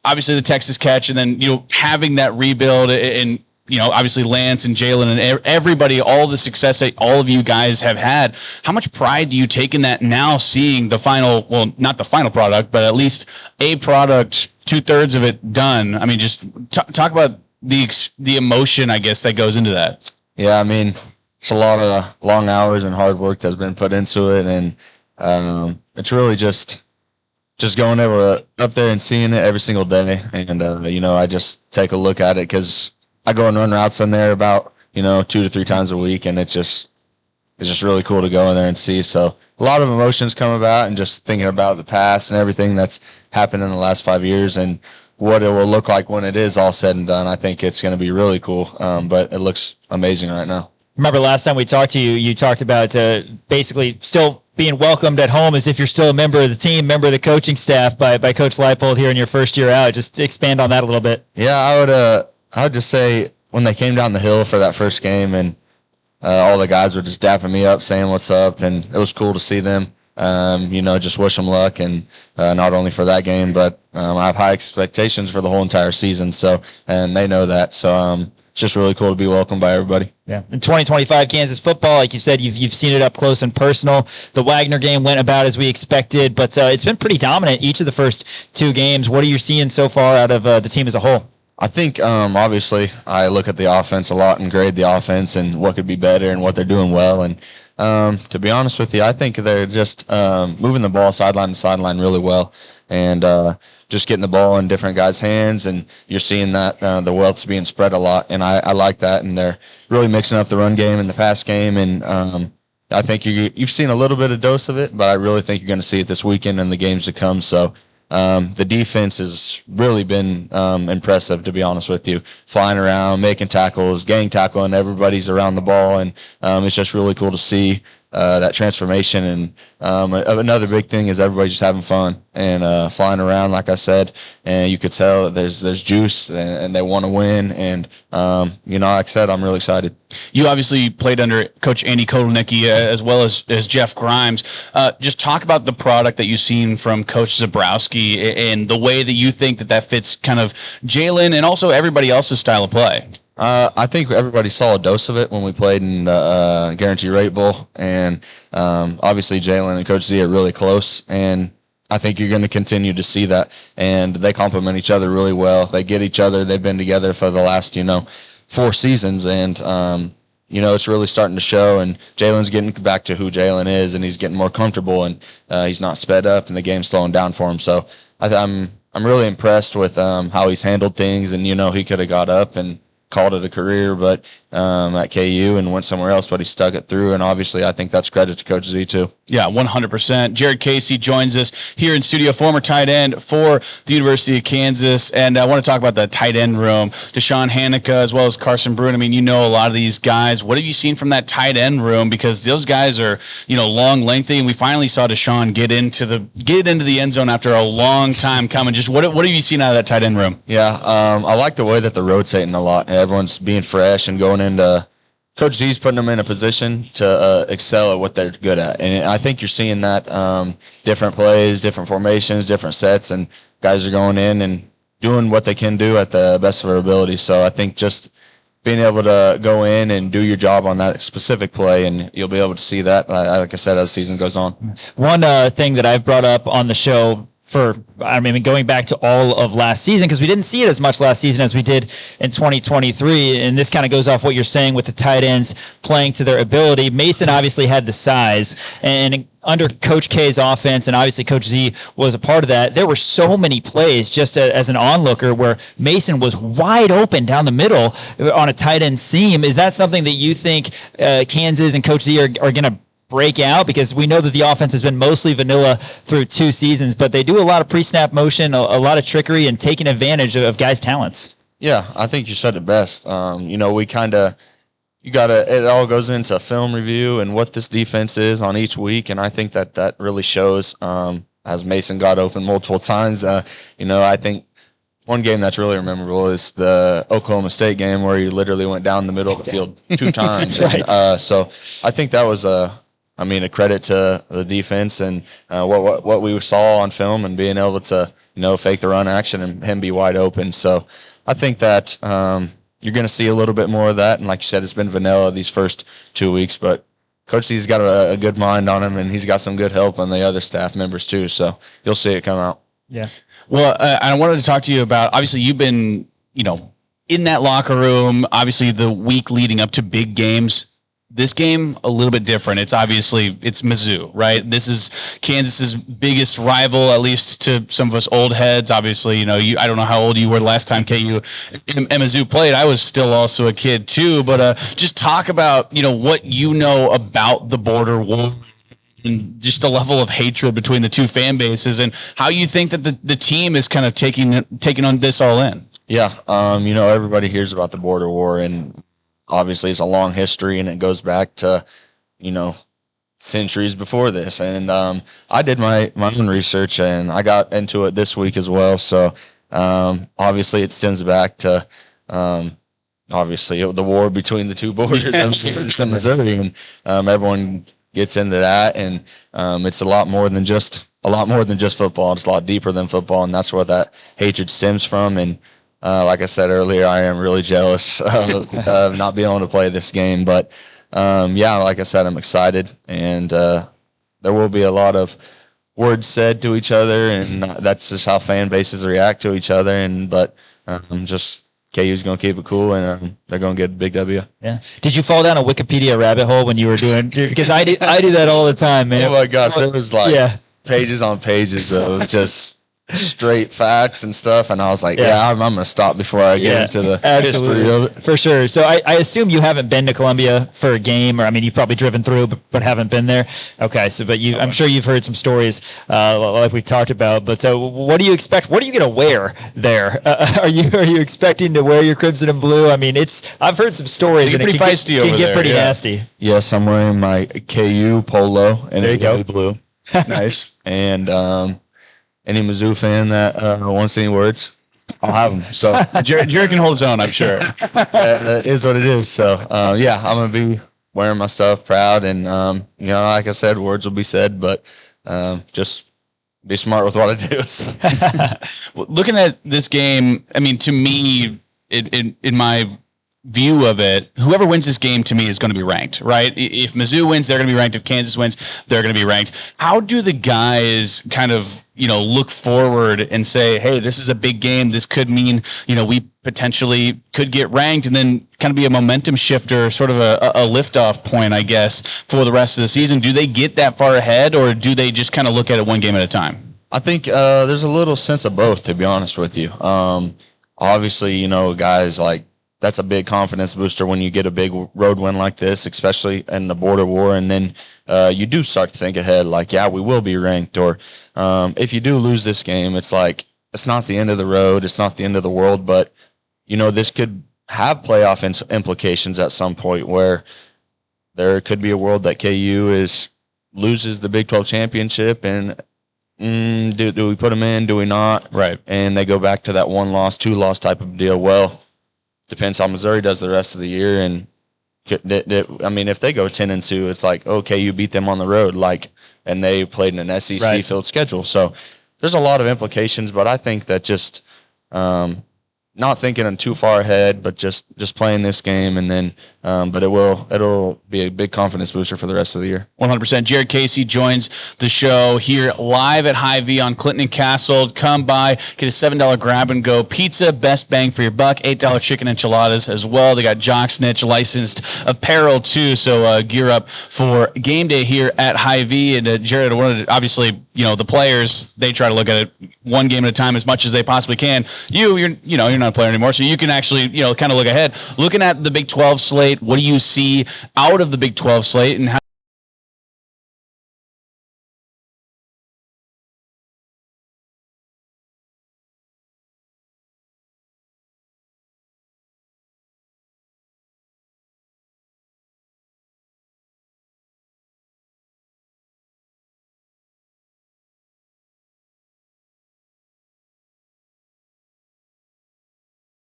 obviously the Texas catch, and then having that rebuild, and obviously Lance and Jalen and everybody, all the success that all of you guys have had. How much pride do you take in that now, seeing the final, well, not the final product, but at least a product, 2/3 of it done? I mean, just talk about the emotion, I guess, that goes into that. Yeah, I mean, it's a lot of long hours and hard work that's been put into it, and it's really just going up there and seeing it every single day. And I just take a look at it because I go and run routes in there about 2 to 3 times a week, and it's just really cool to go in there and see. So a lot of emotions come about, and just thinking about the past and everything that's happened in the last 5 years and what it will look like when it is all said and done. I think it's going to be really cool, but it looks amazing right now. Remember last time we talked to you, you talked about basically still being welcomed at home as if you're still a member of the team, member of the coaching staff by Coach Leipold here in your first year out. Just expand on that a little bit. Yeah, I would just say when they came down the hill for that first game, and all the guys were just dapping me up, saying what's up, and it was cool to see them. Just wish them luck, and not only for that game, but I have high expectations for the whole entire season. So, and they know that. So it's just really cool to be welcomed by everybody. Yeah. In 2025 Kansas football, like you said, you've seen it up close and personal. The Wagner game went about as we expected, but it's been pretty dominant each of the first 2 games. What are you seeing so far out of the team as a whole? I think, obviously, I look at the offense a lot and grade the offense and what could be better and what they're doing well. And to be honest with you, I think they're just moving the ball sideline to sideline really well, and just getting the ball in different guys' hands. And you're seeing that the wealth's being spread a lot, and I like that. And they're really mixing up the run game and the pass game. And I think you've seen a little bit of dose of it, but I really think you're going to see it this weekend and the games to come. So the defense has really been impressive, to be honest with you. Flying around, making tackles, gang tackling, everybody's around the ball, and it's just really cool to see that transformation. And another big thing is everybody just having fun and flying around, like I said. And you could tell that there's juice, and they want to win. And like I said, I'm really excited. You obviously played under Coach Andy Kotelnicki as well as Jeff Grimes. Just talk about the product that you've seen from Coach Zabrowski and the way that you think that fits kind of Jalen and also everybody else's style of play. I think everybody saw a dose of it when we played in the Guarantee Rate Bowl, and obviously Jalen and Coach Z are really close, and I think you're going to continue to see that, and they complement each other really well. They get each other. They've been together for the last 4 seasons, and it's really starting to show. And Jalen's getting back to who Jalen is, and he's getting more comfortable, and he's not sped up, and the game's slowing down for him. So I'm really impressed with how he's handled things, and he could have got up and called it a career, but at KU and went somewhere else, but he stuck it through. And obviously, I think that's credit to Coach Z too. Yeah, 100%. Jared Casey joins us here in studio, former tight end for the University of Kansas. And I want to talk about the tight end room. Deshaun Hanika as well as Carson Bruin. I mean, a lot of these guys. What have you seen from that tight end room? Because those guys are, long, lengthy, and we finally saw Deshaun get into the end zone after a long time coming. Just what have you seen out of that tight end room? Yeah, I like the way that they're rotating a lot. Everyone's being fresh and going into Coach Z's putting them in a position to excel at what they're good at. And I think you're seeing that different plays, different formations, different sets, and guys are going in and doing what they can do at the best of their ability. So I think just being able to go in and do your job on that specific play, and you'll be able to see that, like I said, as the season goes on. One thing that I've brought up on the show going back to all of last season, because we didn't see it as much last season as we did in 2023, and this kind of goes off what you're saying with the tight ends playing to their ability. Mason obviously had the size, and under Coach K's offense, and obviously Coach Z was a part of that, there were so many plays just as an onlooker where Mason was wide open down the middle on a tight end seam. Is that something that you think Kansas and Coach Z are going to break out? Because we know that the offense has been mostly vanilla through 2 seasons, but they do a lot of pre-snap motion, a lot of trickery, and taking advantage of guys' talents. Yeah, I think you said it best. We it all goes into film review and what this defense is on each week, and I think that really shows as Mason got open multiple times. I think one game that's really memorable is the Oklahoma State game where he literally went down the middle of the field 2 times. Right. So I think that was a credit to the defense and what we saw on film and being able to fake the run action and him be wide open. So I think that you're going to see a little bit more of that. And like you said, it's been vanilla these first 2 weeks, but Coach C's got a good mind on him, and he's got some good help on the other staff members too. So you'll see it come out. Yeah. Well, I wanted to talk to you about, obviously you've been, in that locker room, obviously the week leading up to big games. This game, a little bit different. It's Mizzou, right? This is Kansas's biggest rival, at least to some of us old heads. Obviously, I don't know how old you were the last time KU and Mizzou played. I was still also a kid too, but just talk about, what you know about the border war and just the level of hatred between the two fan bases and how you think that the team is kind of taking on this all in. Yeah. Everybody hears about the border war, and obviously it's a long history, and it goes back to, centuries before this. And I did my own research, and I got into it this week as well. So obviously it stems back to the war between the two borders of Kansas and Missouri, and everyone gets into that, and it's a lot more than just football. It's a lot deeper than football, and that's where that hatred stems from. And like I said earlier, I am really jealous of not being able to play this game. But, like I said, I'm excited. And there will be a lot of words said to each other, and that's just how fan bases react to each other. But KU's going to keep it cool, and they're going to get a big W. Yeah. Did you fall down a Wikipedia rabbit hole when you were doing – because I do that all the time, man. Oh, my gosh. There was, pages on pages of just – straight facts and stuff, and I was like, I'm going to stop before I get into the history of it. For sure. So I assume you haven't been to Columbia for a game, or you've probably driven through, but haven't been there. Okay, so I'm sure you've heard some stories like we've talked about. But so, what do you expect? What are you going to wear there? Are you expecting to wear your crimson and blue? I've heard some stories, and it can get pretty nasty. Yes, I'm wearing my KU polo, and there you go, blue. Nice. And any Mizzou fan that wants any words, I'll have them. So Jared can hold his own, I'm sure. That is what it is. So I'm gonna be wearing my stuff proud, and like I said, words will be said, but just be smart with what I do. So. Looking at this game, to me, in my view of it, whoever wins this game to me is going to be ranked, right? If Mizzou wins, they're going to be ranked. If Kansas wins, they're going to be ranked. How do the guys kind of, look forward and say, hey, this is a big game. This could mean, we potentially could get ranked, and then kind of be a momentum shifter, sort of a liftoff point, I guess, for the rest of the season? Do they get that far ahead, or do they just kind of look at it one game at a time? I think there's a little sense of both, to be honest with you. Obviously, guys that's a big confidence booster when you get a big road win like this, especially in the border war. And then you do start to think ahead, we will be ranked. Or if you do lose this game, it's it's not the end of the road. It's not the end of the world. But, this could have playoff implications at some point, where there could be a world that KU loses the Big 12 championship, and do we put them in? Do we not? Right. And they go back to that 1-loss, 2-loss type of deal. Well, depends how Missouri does the rest of the year, and if they go 10-2, it's okay, you beat them on the road, and they played in an SEC filled schedule. So there's a lot of implications, but I think that just not thinking too far ahead, but just playing this game, and then but it'll be a big confidence booster for the rest of the year. 100%. Jared Casey joins the show here live at Hy-Vee on Clinton and Castle. Come by, get a $7 grab and go pizza, best bang for your buck. $8 chicken enchiladas as well. They got Jock Snitch licensed apparel too, so gear up for game day here at Hy-Vee. And Jared, obviously, the players, they try to look at it one game at a time as much as they possibly can. You're not a player anymore, so you can actually kind of look ahead. Looking at the Big 12 slate, what do you see out of the Big 12 slate, and how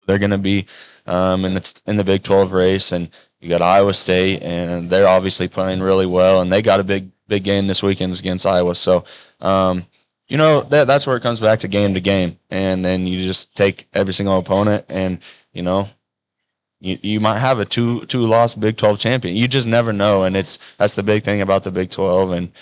they're going to be in the Big 12 race, and you got Iowa State, and they're obviously playing really well, and they got a big game this weekend against Iowa. So, that's where it comes back to game, and then you just take every single opponent, and you might have a two-loss Big 12 champion. You just never know, and that's the big thing about the Big 12. And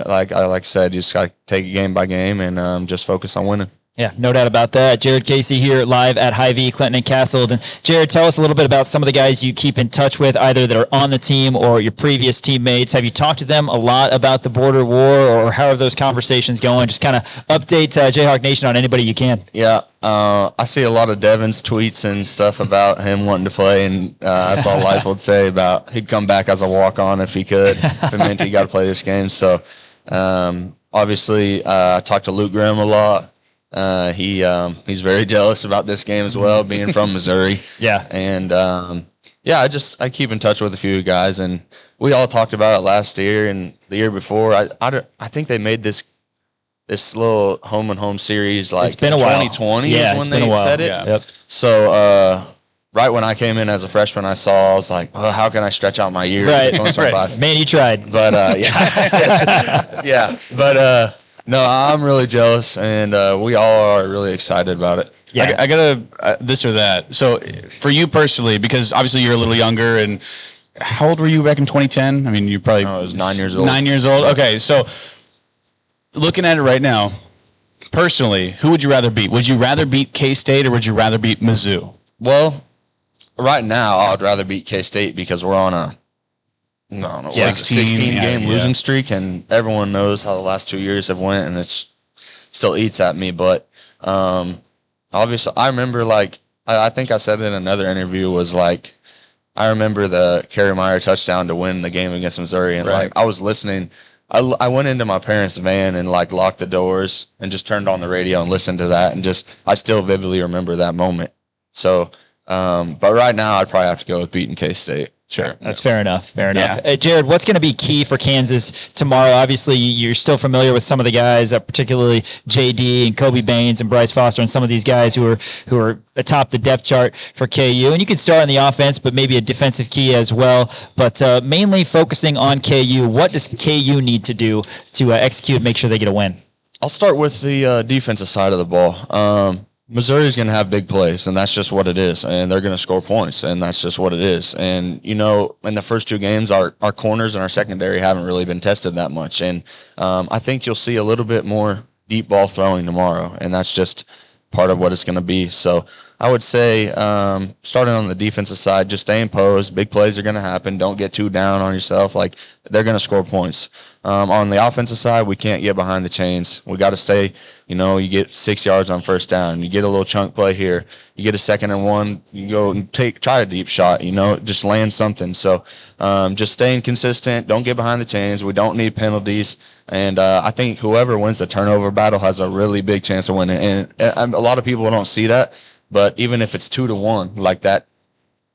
like I said, you just got to take it game by game and just focus on winning. Yeah, no doubt about that. Jared Casey here live at Hy-Vee, Clinton and Castle. And Jared, tell us a little bit about some of the guys you keep in touch with, either that are on the team or your previous teammates. Have you talked to them a lot about the border war, or how are those conversations going? Just kind of update Jayhawk Nation on anybody you can. Yeah, I see a lot of Devin's tweets and stuff about him wanting to play, and I saw Leipold say about he'd come back as a walk-on if he could. If it meant he got to play this game. So obviously, I talked to Luke Grimm a lot. He's very jealous about this game as well, being from Missouri. Yeah. And I keep in touch with a few guys, and we all talked about it last year and the year before. I think they made this little home and home series like it's been a while. 2020 is when they said it. Yeah. Yep. So right when I came in as a freshman, I was like, oh, how can I stretch out my years? Right. Man, you tried. But yeah. But no, I'm really jealous, and we all are really excited about it. Yeah, I gotta this or that. So for you personally, because obviously you're a little younger, and how old were you back in 2010? I mean, you probably I was 9 years old. 9 years old. Okay, so looking at it right now, personally, who would you rather beat? Would you rather beat K-State or would you rather beat Mizzou? Well, right now I'd rather beat K-State because we're on a 16 game losing streak, and everyone knows how the last 2 years have went, and it's still eats at me. But obviously, I remember I think I said in another interview was like, I remember the Kerry Meyer touchdown to win the game against Missouri, and I was listening. I went into my parents' van and locked the doors and just turned on the radio and listened to that, and I still vividly remember that moment. So, but right now I'd probably have to go with beating K-State. Sure. That's fair enough. Jared, what's going to be key for Kansas tomorrow? Obviously, you're still familiar with some of the guys, particularly JD and Kobe Baines and Bryce Foster and some of these guys who are atop the depth chart for KU. And you could start on the offense, but maybe a defensive key as well. But mainly focusing on KU, what does KU need to do to execute and make sure they get a win? I'll start with the defensive side of the ball. Missouri is going to have big plays, and that's just what it is. And they're going to score points, and that's just what it is. And, in the first two games, our corners and our secondary haven't really been tested that much. And I think you'll see a little bit more deep ball throwing tomorrow, and that's just part of what it's going to be. So I would say starting on the defensive side, just stay imposed. Big plays are going to happen. Don't get too down on yourself. They're going to score points. On the offensive side, we can't get behind the chains. We got to stay, you get 6 yards on first down. You get a little chunk play here. You get a 2nd and 1. You go and try a deep shot, just land something. So just staying consistent. Don't get behind the chains. We don't need penalties. And I think whoever wins the turnover battle has a really big chance of winning. And a lot of people don't see that. But even if it's 2-1 like that,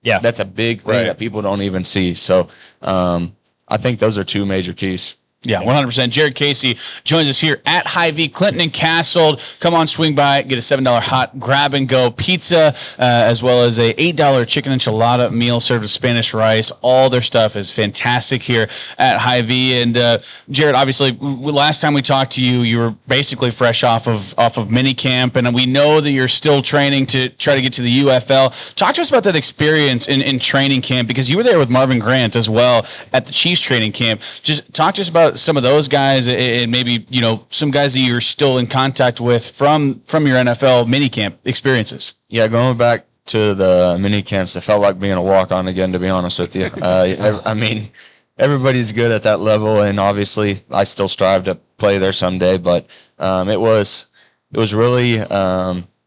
that's a big thing that people don't even see. So I think those are two major keys. Yeah, 100%. Jared Casey joins us here at Hy-Vee, Clinton and Castle. Come on, swing by, get a $7 hot grab-and-go pizza, as well as a $8 chicken enchilada meal served with Spanish rice. All their stuff is fantastic here at Hy-Vee. And Jared, obviously, last time we talked to you, you were basically fresh off of mini camp, and we know that you're still training to try to get to the UFL. Talk to us about that experience in training camp, because you were there with Marvin Grant as well at the Chiefs training camp. Just talk to us about some of those guys, and maybe some guys that you're still in contact with from your NFL minicamp experiences. Yeah, going back to the mini camps, it felt like being a walk-on again, to be honest with you. I mean, everybody's good at that level, and obviously I still strive to play there someday, but it was really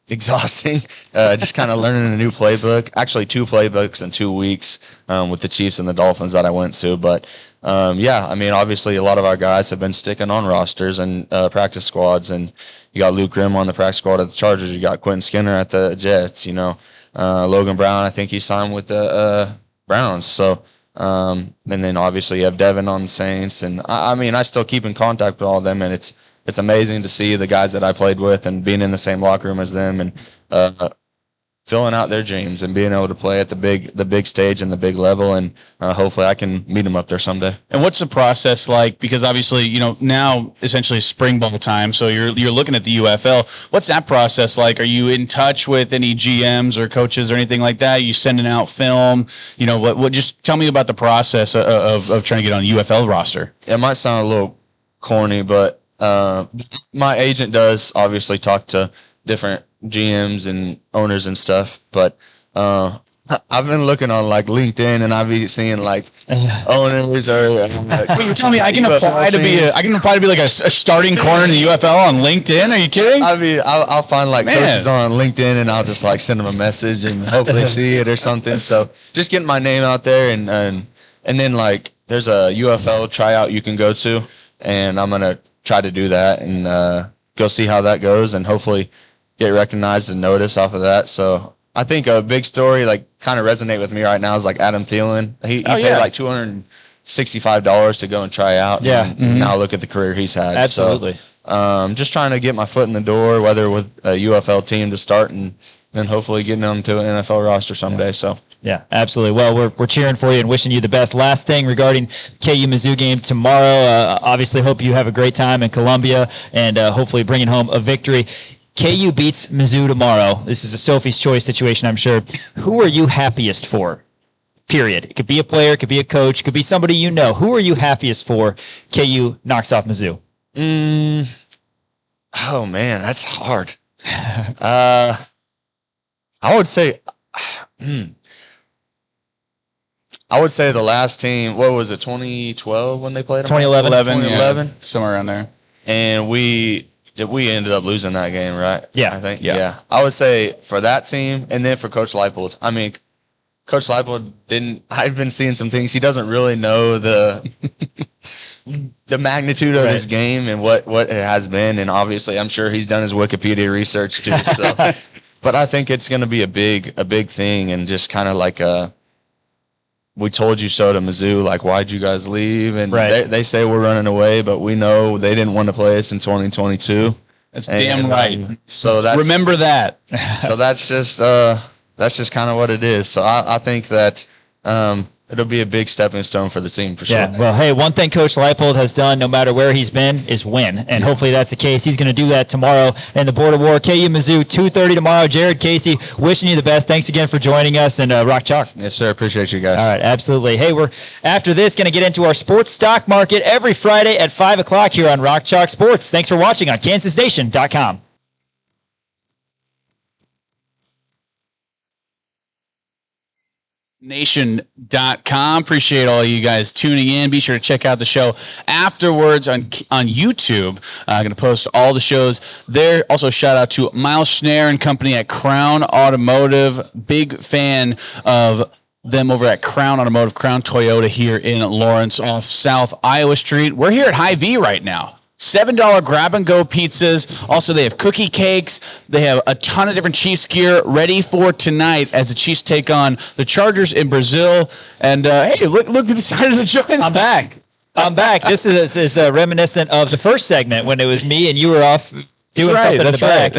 exhausting, just kind of learning a new playbook. Actually, 2 playbooks in 2 weeks with the Chiefs and the Dolphins that I went to. But I mean, obviously, a lot of our guys have been sticking on rosters and practice squads. And you got Luke Grimm on the practice squad at the Chargers. You got Quentin Skinner at the Jets. Logan Brown, I think he signed with the Browns. So, and then obviously you have Devin on the Saints. And I mean, I still keep in contact with all of them, and it's amazing to see the guys that I played with and being in the same locker room as them, and filling out their dreams and being able to play at the big stage and the big level, and hopefully I can meet them up there someday. And what's the process like? Because obviously, now essentially spring ball time, so you're looking at the UFL. What's that process like? Are you in touch with any GMs or coaches or anything like that? Are you sending out film? What? Just tell me about the process of trying to get on a UFL roster. It might sound a little corny, but my agent does obviously talk to different GMs and owners and stuff, but I've been looking on like LinkedIn, and I've been seeing like owners or you tell me I can apply to be like a starting corner in the UFL on LinkedIn? Are you kidding? I mean, I'll find like coaches on LinkedIn, and I'll just like send them a message and hopefully see it or something. So just getting my name out there, and then like there's a UFL tryout you can go to, and I'm gonna try to do that and go see how that goes, and hopefully get recognized and noticed off of that. So I think a big story like kind of resonate with me right now is like Adam Thielen. He paid like $265 to go and try out. Yeah. And now look at the career he's had. Absolutely. So just trying to get my foot in the door, whether with a UFL team to start and then hopefully getting them to an NFL roster someday. So. Yeah, absolutely. Well, we're cheering for you and wishing you the best. Last thing regarding KU-Mizzou game tomorrow, obviously hope you have a great time in Columbia and hopefully bringing home a victory. KU beats Mizzou tomorrow. This is a Sophie's Choice situation, I'm sure. Who are you happiest for? Period. It could be a player, it could be a coach, it could be somebody you know. Who are you happiest for? KU knocks off Mizzou. Oh, man, that's hard. I would say... I would say the last team, what was it, 2012 when they played them? 2011. Somewhere around there. And we ended up losing that game, right? Yeah. I think. Yeah. I would say for that team, and then for Coach Leipold. I mean, Coach Leipold I've been seeing some things. He doesn't really know the magnitude of his game and what it has been. And obviously, I'm sure he's done his Wikipedia research too. So, but I think it's going to be a big thing, and just kind of like we told you so to Mizzou, like, why'd you guys leave? And they say we're running away, but we know they didn't want to play us in 2022. That's damn right. So remember that. So that's just kind of what it is. So I think that it'll be a big stepping stone for the team for sure. Yeah. Well, hey, one thing Coach Leipold has done, no matter where he's been, is win, and hopefully that's the case. He's going to do that tomorrow in the Border War. KU Mizzou 2:30 tomorrow. Jared Casey, wishing you the best. Thanks again for joining us, and Rock Chalk. Yes, sir. Appreciate you guys. All right, absolutely. Hey, we're after this going to get into our sports stock market every Friday at 5 o'clock here on Rock Chalk Sports. Thanks for watching on KansasNation.com. Nation.com. Appreciate all you guys tuning in. Be sure to check out the show afterwards on YouTube. I'm going to post all the shows there. Also, shout out to Miles Schnare and company at Crown Automotive. Big fan of them over at Crown Automotive, Crown Toyota here in Lawrence off South Iowa Street. We're here at Hy-Vee right now. $7 grab-and-go pizzas. Also, they have cookie cakes. They have a ton of different Chiefs gear ready for tonight as the Chiefs take on the Chargers in Brazil. And, hey, look who decided to join. I'm back. This is reminiscent of the first segment when it was me and you were off doing something in the back.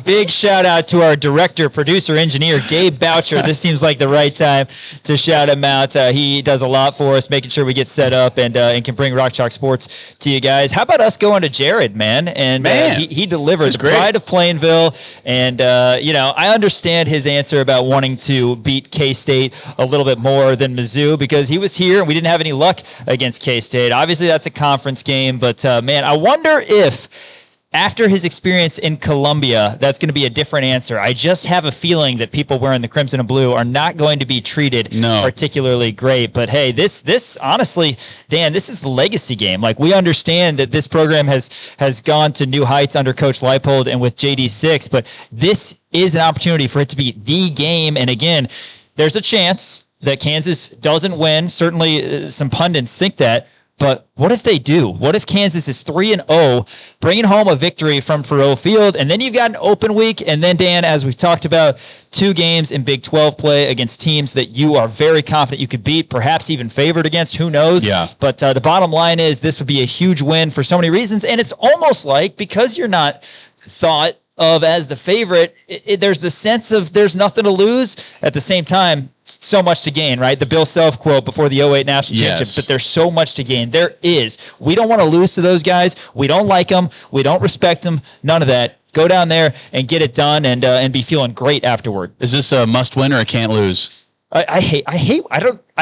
Big shout out to our director, producer, engineer, Gabe Boucher. This seems like the right time to shout him out. He does a lot for us, making sure we get set up and can bring Rock Chalk Sports to you guys. How about us going to Jared, man? And he delivered the pride of Plainville. And, I understand his answer about wanting to beat K-State a little bit more than Mizzou because he was here and we didn't have any luck against K-State. Obviously, that's a conference game. But, man, I wonder if after his experience in Columbia, that's going to be a different answer. I just have a feeling that people wearing the crimson and blue are not going to be treated particularly great. But hey, this honestly, Dan, this is the legacy game. Like, we understand that this program has gone to new heights under Coach Leipold and with JD6, but this is an opportunity for it to be the game. And again, there's a chance that Kansas doesn't win. Certainly, some pundits think that. But what if they do? What if Kansas is 3-0, bringing home a victory from Faurot Field, and then you've got an open week, and then, Dan, as we've talked about, 2 games in Big 12 play against teams that you are very confident you could beat, perhaps even favored against, who knows? Yeah. But the bottom line is this would be a huge win for so many reasons, and it's almost like, because you're not thought of as the favorite, there's the sense of there's nothing to lose. At the same time, so much to gain, right? The Bill Self quote before the 08 National Championship, but there's so much to gain. There is. We don't want to lose to those guys. We don't like them. We don't respect them. None of that. Go down there and get it done and be feeling great afterward. Is this a must win or a can't lose? I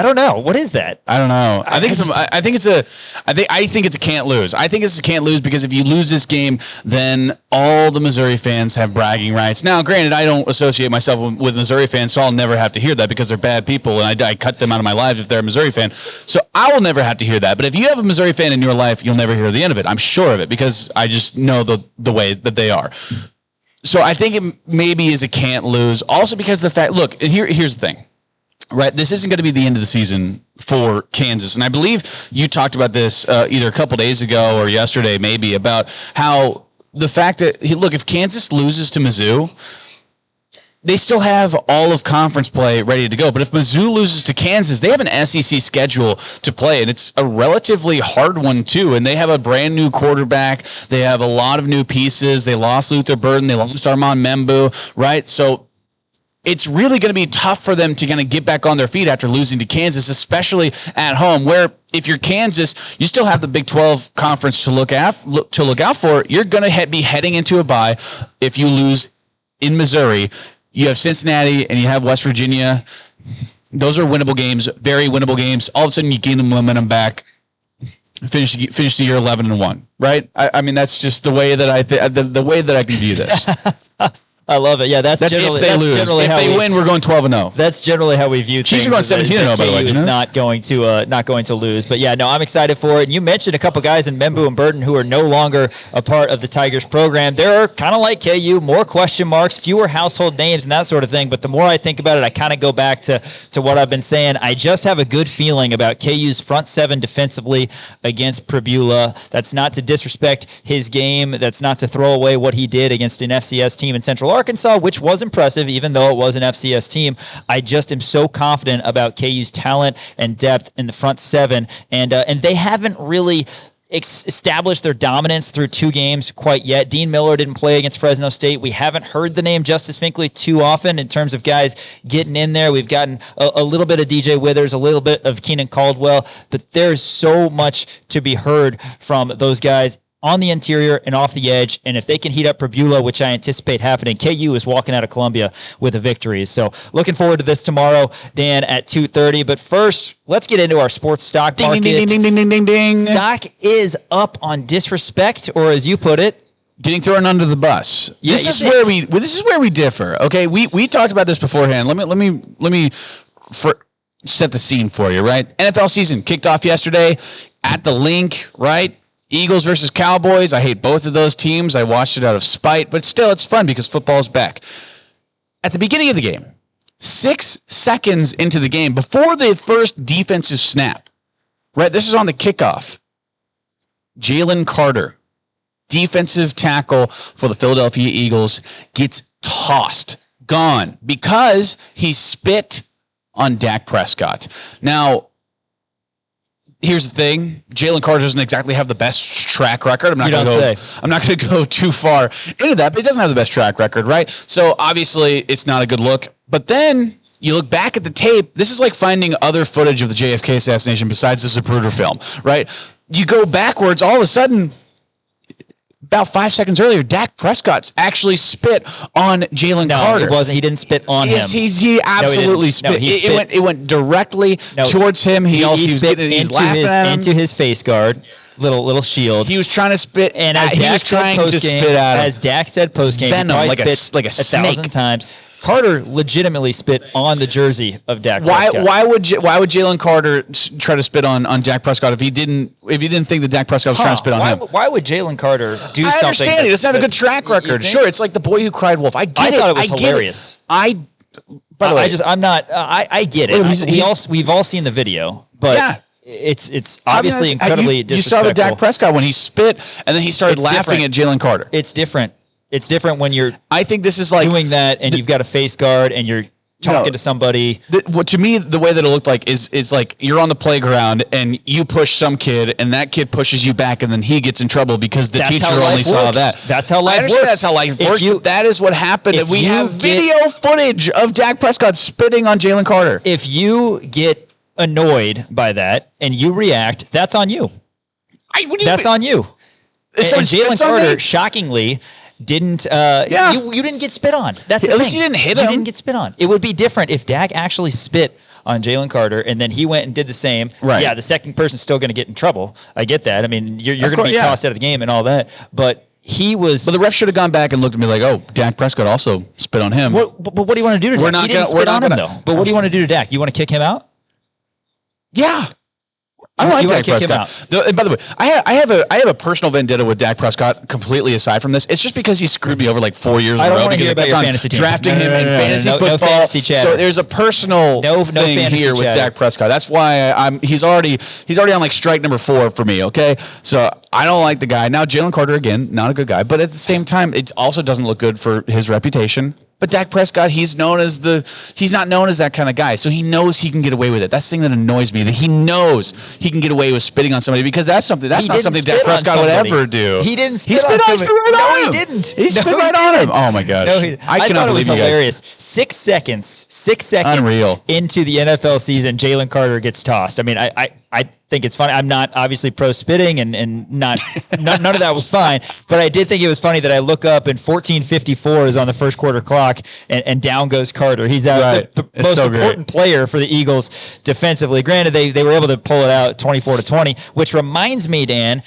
don't know. What is that? I don't know. I think it's a can't lose. I think it's a can't lose because if you lose this game, then all the Missouri fans have bragging rights. Now, granted, I don't associate myself with Missouri fans, so I'll never have to hear that because they're bad people, and I cut them out of my life if they're a Missouri fan. So I will never have to hear that. But if you have a Missouri fan in your life, you'll never hear the end of it. I'm sure of it because I just know the way that they are. So I think it maybe is a can't lose. Also because the fact, look, here's the thing. Right, this isn't going to be the end of the season for Kansas, and I believe you talked about this either a couple days ago or yesterday, maybe, about how the fact that look, if Kansas loses to Mizzou, they still have all of conference play ready to go. But if Mizzou loses to Kansas, they have an SEC schedule to play, and it's a relatively hard one too. And they have a brand new quarterback. They have a lot of new pieces. They lost Luther Burden. They lost Armand Membu. Right, so it's really going to be tough for them to kind of get back on their feet after losing to Kansas, especially at home, where if you're Kansas, you still have the Big 12 conference to look out for. You're going to be heading into a bye if you lose in Missouri. You have Cincinnati and you have West Virginia. Those are winnable games, very winnable games. All of a sudden, you gain the momentum back. Finish the year 11-1, right? I mean, that's just the way that the way that I can view this. I love it. Yeah, that's generally, if they lose. Generally if how they win, we're going 12-0. That's generally how we view Chiefs things. are going 17-0, by the way. It's not going to lose. But yeah, no, I'm excited for it. And you mentioned a couple guys in Membu and Burton who are no longer a part of the Tigers program. They're kind of like KU, more question marks, fewer household names, and that sort of thing. But the more I think about it, I kind of go back to what I've been saying. I just have a good feeling about KU's front seven defensively against Pribula. That's not to disrespect his game. That's not to throw away what he did against an FCS team in Central Arkansas, which was impressive, even though it was an FCS team. I just am so confident about KU's talent and depth in the front seven, and they haven't really established their dominance through two games quite yet. Dean Miller didn't play against Fresno State. We haven't heard the name Justice Finkley too often in terms of guys getting in there. We've gotten a little bit of DJ Withers, a little bit of Keenan Caldwell, but there's so much to be heard from those guys on the interior and off the edge, and if they can heat up Pribula, which I anticipate happening, KU is walking out of Columbia with a victory. So looking forward to this tomorrow, Dan, at 2:30. But first, let's get into our sports stock market. Ding, ding, ding, ding, ding, ding. Stock is up on disrespect, or as you put it, getting thrown under the bus. Yeah, this is where we differ. Okay, we talked about this beforehand. Let me set the scene for you. Right, NFL season kicked off yesterday at the Link. Right. Eagles versus Cowboys. I hate both of those teams. I watched it out of spite, but still it's fun because football's back. At the beginning of the game, 6 seconds into the game, before the first defensive snap, right? This is on the kickoff. Jalen Carter, defensive tackle for the Philadelphia Eagles, gets tossed, gone, because he spit on Dak Prescott. Now, here's the thing. Jalen Carter doesn't exactly have the best track record. I'm not going to go too far into that, but he doesn't have the best track record, right? So obviously it's not a good look. But then you look back at the tape. This is like finding other footage of the JFK assassination besides the Zapruder film, right? You go backwards, all of a sudden, about 5 seconds earlier, Dak Prescott's actually spit on Jalen Carter. No, it wasn't. He didn't spit on him. He absolutely spit. It went directly towards him. He spit into his face guard, little shield. He was trying to spit, and as he was trying to spit at him. As Dak said post game, venom, like a snake, 1,000 times. Carter legitimately spit on the jersey of Dak Prescott. Why would Jalen Carter try to spit on Dak Prescott if he didn't think that Dak Prescott was trying to spit on him? Why would Jalen Carter do something? I understand he doesn't have a good track record. Sure, it's like the boy who cried wolf. I get it. I thought it was hilarious. By the way, I get it. We've all seen the video, but yeah. It's obviously incredibly disrespectful. You saw the Dak Prescott when he spit and then he started laughing at Jalen Carter. It's different. It's different when you're. I think this is like doing that, and you've got a face guard, and you're talking to somebody. To me, the way that it looked like is like you're on the playground and you push some kid and that kid pushes you back and then he gets in trouble because the teacher only saw that. That's how life works. That's how life works. But that is what happened. We have video footage of Dak Prescott spitting on Jalen Carter. If you get annoyed by that and you react, that's on you. That's on you. And Jalen Carter, shockingly, didn't you didn't get spit on. That's the thing. At least you didn't hit him. You didn't get spit on. It would be different if Dak actually spit on Jalen Carter and then he went and did the same. Right. Yeah, the second person's still going to get in trouble. I get that. I mean, you're going to be tossed out of the game and all that. But he was. But the ref should have gone back and looked at me like, "Oh, Dak Prescott also spit on him." But what do you want to do to Dak? He didn't spit on him though. But what do you want to do to Dak? You want to kick him out? Yeah. I don't like Dak Prescott. And by the way, I have a personal vendetta with Dak Prescott completely aside from this. It's just because he screwed me over like 4 years in a row. I don't want to hear about your fantasy team. Drafting him in fantasy football. No fantasy chatter. So there's a personal thing here with Dak Prescott. That's why he's already on like strike number 4 for me. Okay, so I don't like the guy. Now Jalen Carter again, not a good guy, but at the same time, it also doesn't look good for his reputation. But Dak Prescott, he's not known as that kind of guy. So he knows he can get away with it. That's the thing that annoys me, that he knows he can get away with spitting on somebody because that's not something Dak Prescott would ever do. He didn't spit on somebody. No, he didn't. He spit right on him. Oh my gosh. No, I cannot believe it was hilarious. 6 seconds Unreal. Into the NFL season, Jalen Carter gets tossed. I mean, I think it's funny. I'm not obviously pro spitting and none of that was fine, but I did think it was funny that I look up and 14:54 is on the first quarter clock and down goes Carter. He's out, the most important player for the Eagles defensively. Granted, they were able to pull it out 24-20, which reminds me, Dan,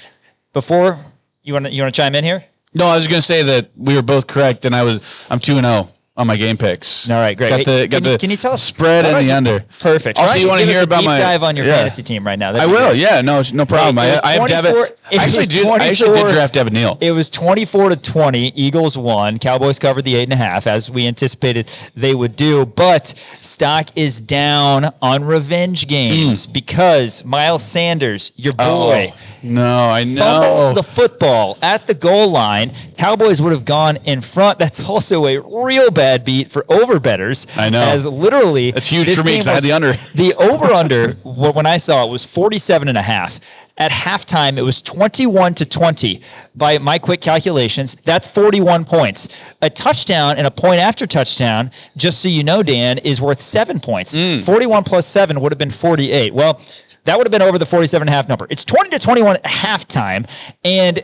before you want to chime in here? No, I was going to say that we were both correct, and I'm 2-0. On my game picks. All right, great. Can you tell us spread in the under? Perfect. Also, you want to hear about my deep dive on your fantasy team right now? I will. Yeah, no problem. I have Devin. I actually did draft Devin Neal. It was 24-20. Eagles won. Cowboys covered the 8.5 as we anticipated they would do. But stock is down on revenge games because Miles Sanders, your boy. No, I know. Fumbles the football at the goal line. Cowboys would have gone in front. That's also a real bad beat for overbetters. I know. As literally, that's huge for me because I had the under. The over/under when I saw it was 47.5. At halftime, it was 21-20. By my quick calculations, that's 41 points. A touchdown and a point after touchdown, just so you know, Dan, is worth 7 points. 41 plus 7 would have been 48. Well, that would have been over the 47.5 number. It's 20-21 at halftime, and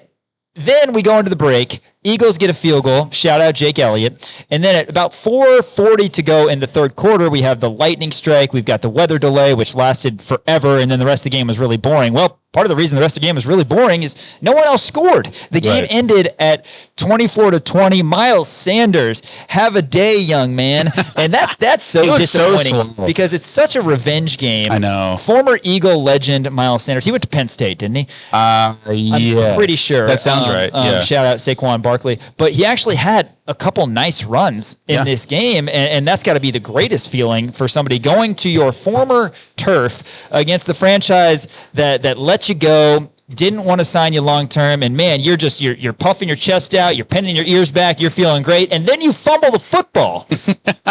then we go into the break. Eagles get a field goal. Shout out Jake Elliott. And then at about 4:40 to go in the third quarter, we have the lightning strike. We've got the weather delay, which lasted forever, and then the rest of the game was really boring. Well, part of the reason the rest of the game was really boring is no one else scored. The game ended at 24-20. Miles Sanders, have a day, young man. And that's so disappointing because it's such a revenge game. I know. Former Eagle legend Miles Sanders. He went to Penn State, didn't he? I'm pretty sure. That sounds right. Yeah. Shout out Saquon Barkley. But he actually had a couple nice runs in this game, and that's got to be the greatest feeling for somebody going to your former turf against the franchise that let you go, didn't want to sign you long term, and man, you're puffing your chest out, you're pinning your ears back, you're feeling great, and then you fumble the football.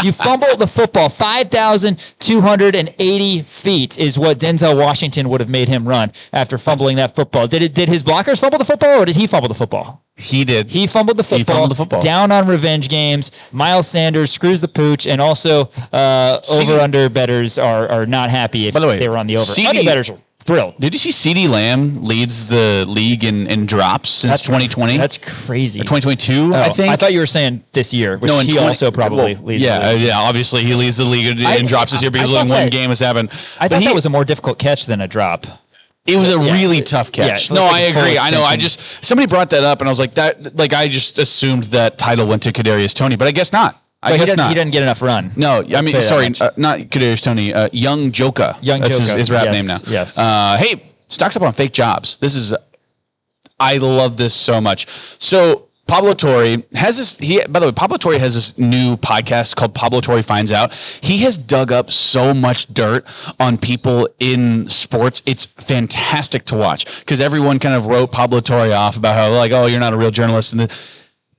You fumble the football. 5,280 feet is what Denzel Washington would have made him run after fumbling that football. Did his blockers fumble the football, or did he fumble the football? He did. He fumbled the football. Down on revenge games. Miles Sanders screws the pooch, and also over/under bettors are not happy if they were on the over. Under bettors are thrilled. Did you see CeeDee Lamb leads the league in drops since 2020? That's crazy. 2022, I think. I thought you were saying this year, which he also probably leads the league. Yeah, obviously he leads the league in drops this year because only one game has happened. I thought that was a more difficult catch than a drop. It was a really tough catch. No, I agree. I know. Somebody brought that up, and I was like, I just assumed that title went to Kadarius Toney, but I guess not. He doesn't get enough run. No, I mean, sorry, not Kadarius Toney. Young Joka. That's his rap name now. Yes. Hey, stocks up on fake jobs. I love this so much. So Pablo Torre has this. By the way, Pablo Torre has this new podcast called Pablo Torre Finds Out. He has dug up so much dirt on people in sports. It's fantastic to watch because everyone kind of wrote Pablo Torre off about how you're not a real journalist. And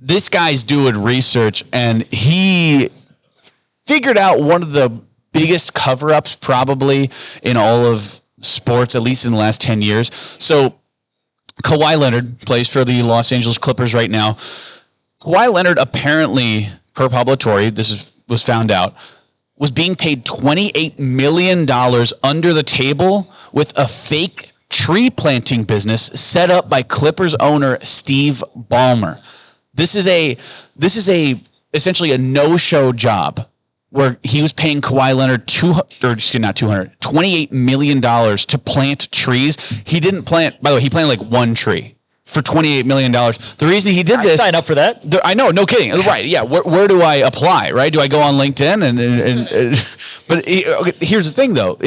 this guy's doing research, and he figured out one of the biggest cover-ups probably in all of sports, at least in the last 10 years. So Kawhi Leonard plays for the Los Angeles Clippers right now. Kawhi Leonard apparently, per Publitory, was found out, was being paid $28 million under the table with a fake tree planting business set up by Clippers owner Steve Ballmer. This is essentially a no-show job where he was paying Kawhi Leonard $28 million to plant trees. He didn't plant, by the way, he planted like one tree for $28 million. The reason he did this... I'd sign up for that. I know, no kidding. Right, yeah. Where do I apply, right? Do I go on LinkedIn? But here's the thing, though.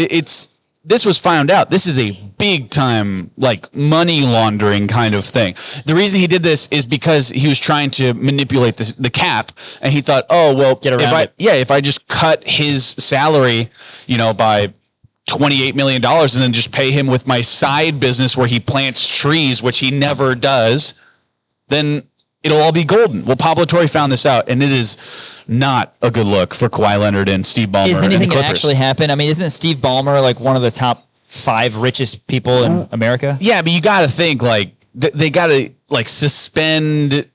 This was found out. This is a big time, like, money laundering kind of thing. The reason he did this is because he was trying to manipulate the cap, and he thought, oh, well, if I just cut his salary, by $28 million and then just pay him with my side business where he plants trees, which he never does, then it'll all be golden. Well, Pablo Torre found this out, and it is not a good look for Kawhi Leonard and Steve Ballmer. Is anything going to actually happen? I mean, isn't Steve Ballmer like one of the top 5 richest people in America? Yeah, but you got to think like they got to like suspend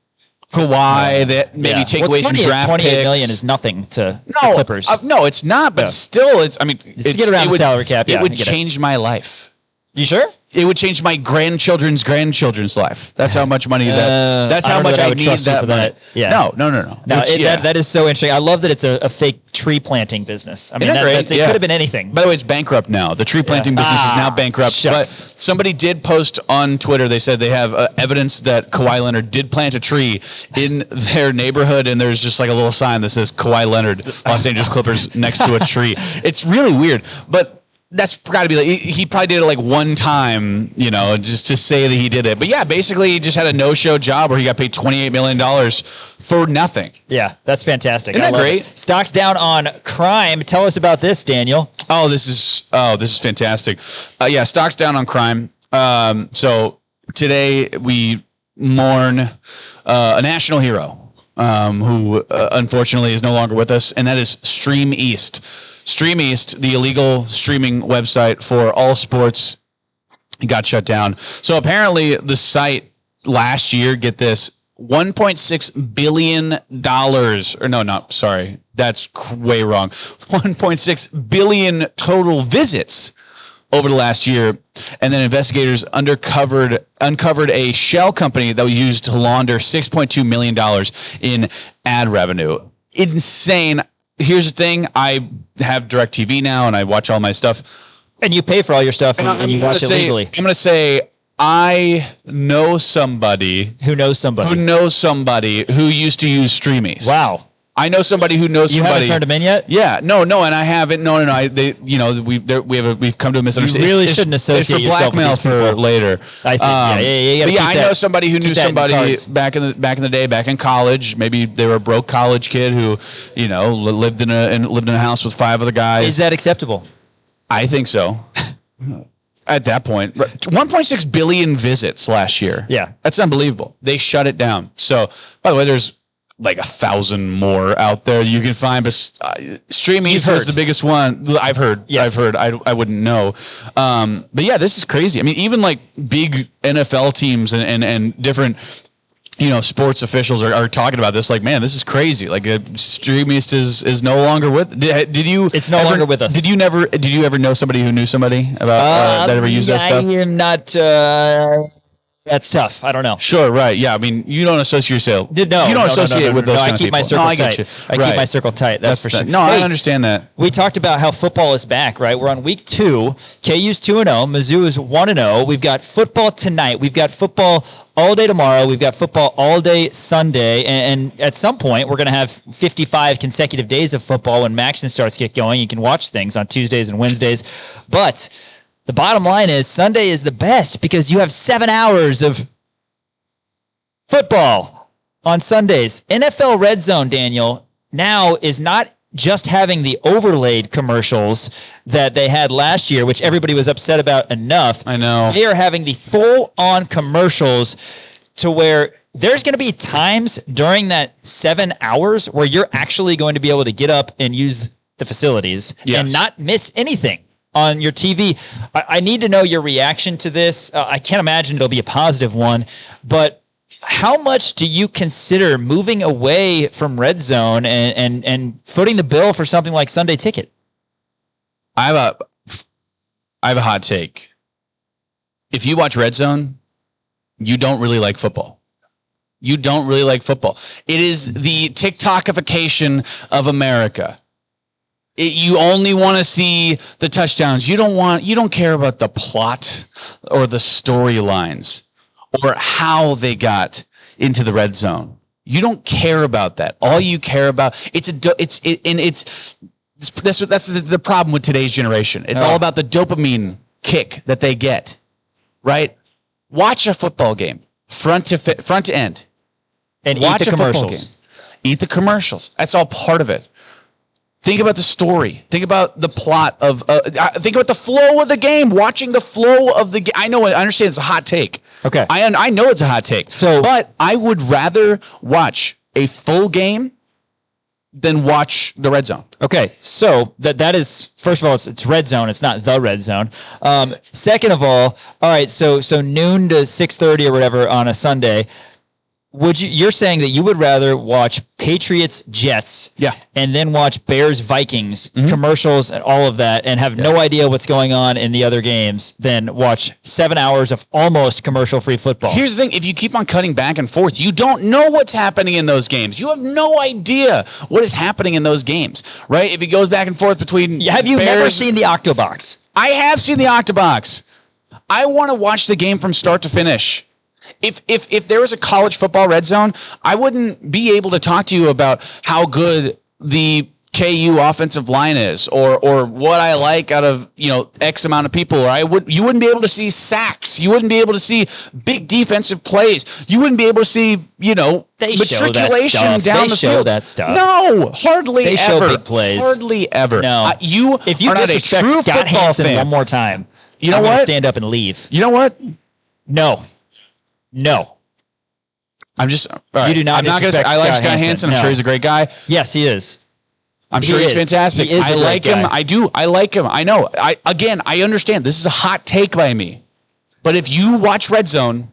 Kawhi, that maybe take away some draft picks. $28 million is nothing to the Clippers. No, it's not. But still, it's. I mean, to get around the salary cap. It would change my life. You sure? It would change my grandchildren's life. That's how much money that's how much I need that for that. Yeah. No. That is so interesting. I love that it's a fake tree planting business. I mean, it could have been anything. By the way, it's bankrupt now. The tree planting business is now bankrupt. Shucks. But somebody did post on Twitter. They said they have evidence that Kawhi Leonard did plant a tree in their neighborhood, and there's just like a little sign that says Kawhi Leonard, Los Angeles Clippers, next to a tree. It's really weird, but that's got to be like he probably did it like one time, just to say that he did it. But yeah, basically he just had a no-show job where he got paid $28 million for nothing. Yeah, that's fantastic. Isn't that great? Stocks down on crime. Tell us about this, Daniel. This is fantastic. Yeah, stocks down on crime. So today we mourn a national hero who unfortunately is no longer with us, and that is Stream East. Stream East, the illegal streaming website for all sports, got shut down. So apparently the site last year, get this, $1.6 billion, that's way wrong. 1.6 billion total visits over the last year. And then investigators uncovered a shell company that was used to launder $6.2 million in ad revenue. Insane. Here's the thing. I have DirecTV now, and I watch all my stuff. And you pay for all your stuff, and you watch it legally. I'm going to say I know somebody who knows somebody who used to use Stream East. Wow. I know somebody who knows somebody. You haven't turned them in yet? Yeah, no, and I haven't. No. We've come to a misunderstanding. You really shouldn't associate yourself with these people. For later. I see. I know somebody who knew somebody back in the day, back in college. Maybe they were a broke college kid who, lived in a house with 5 other guys. Is that acceptable? I think so. At that point, 1.6 billion visits last year. Yeah, that's unbelievable. They shut it down. So, by the way, there's like 1,000 more out there you can find, but Stream East was the biggest one. I've heard. Yes. I've heard. I wouldn't know. But yeah, this is crazy. I mean, even like big NFL teams and different, sports officials are talking about this. Like, man, this is crazy. Like, Stream East is no longer with. Did you? It's no longer with us. Did you ever know somebody who knew somebody about that ever used that stuff? I am not. That's tough. I don't know. Sure, right. Yeah, I mean, you don't associate yourself. You don't associate with those kind of people. I keep my circle tight. I keep my circle tight. That's for sure. No, I understand that. We talked about how football is back, right? We're on week 2. KU's 2-0. Mizzou is 1-0. We've got football tonight. We've got football all day tomorrow. We've got football all day Sunday. And at some point, we're going to have 55 consecutive days of football when Maxson starts to get going. You can watch things on Tuesdays and Wednesdays. But the bottom line is Sunday is the best because you have 7 hours of football on Sundays. NFL Red Zone, Daniel, now is not just having the overlaid commercials that they had last year, which everybody was upset about enough. I know. They are having the full-on commercials to where there's going to be times during that 7 hours where you're actually going to be able to get up and use the facilities and not miss anything on your TV. I need to know your reaction to this. I can't imagine it'll be a positive one, but how much do you consider moving away from Red Zone and footing the bill for something like Sunday Ticket? I have a hot take. If you watch Red Zone, you don't really like football. You don't really like football. It is the TikTokification of America. You only want to see the touchdowns. You don't care about the plot or the storylines or how they got into the red zone. You don't care about that. All you care about that's the problem with today's generation. It's all about the dopamine kick that they get, right? Watch a football game front to end, and watch eat the commercials. Eat the commercials. That's all part of it. Think about the story. Think about the plot of. Think about the flow of the game. Watching the flow of the game. I understand it's a hot take. Okay. I know it's a hot take. But I would rather watch a full game than watch the red zone. Okay, so that is, first of all, it's red zone. It's not the red zone. Second of all right, so noon to 6:30 or whatever on a Sunday. You're saying that you would rather watch Patriots Jets, and then watch Bears Vikings commercials and all of that, and have no idea what's going on in the other games, than watch 7 hours of almost commercial-free football? Here's the thing: if you keep on cutting back and forth, you don't know what's happening in those games. You have no idea what is happening in those games, right? If it goes back and forth between, have you never seen the Octobox? I have seen the Octobox. I want to watch the game from start to finish. If there was a college football red zone, I wouldn't be able to talk to you about how good the KU offensive line is, or what I like out of X amount of people, or you wouldn't be able to see sacks. You wouldn't be able to see big defensive plays. You wouldn't be able to see matriculation down the field. They show that stuff. No, hardly ever. They show big plays. Hardly ever. No, if you are not a disrespect true Scott football Hansen fan one more time, you know I'm what? gonna stand up and leave. You know what? No. I'm just. Right. You do not. I'm not gonna say I like Scott Hansen. I'm sure he's a great guy. Yes, he is. I'm sure he's fantastic. I like him. I do. I like him. I know. I understand. This is a hot take by me. But if you watch Red Zone,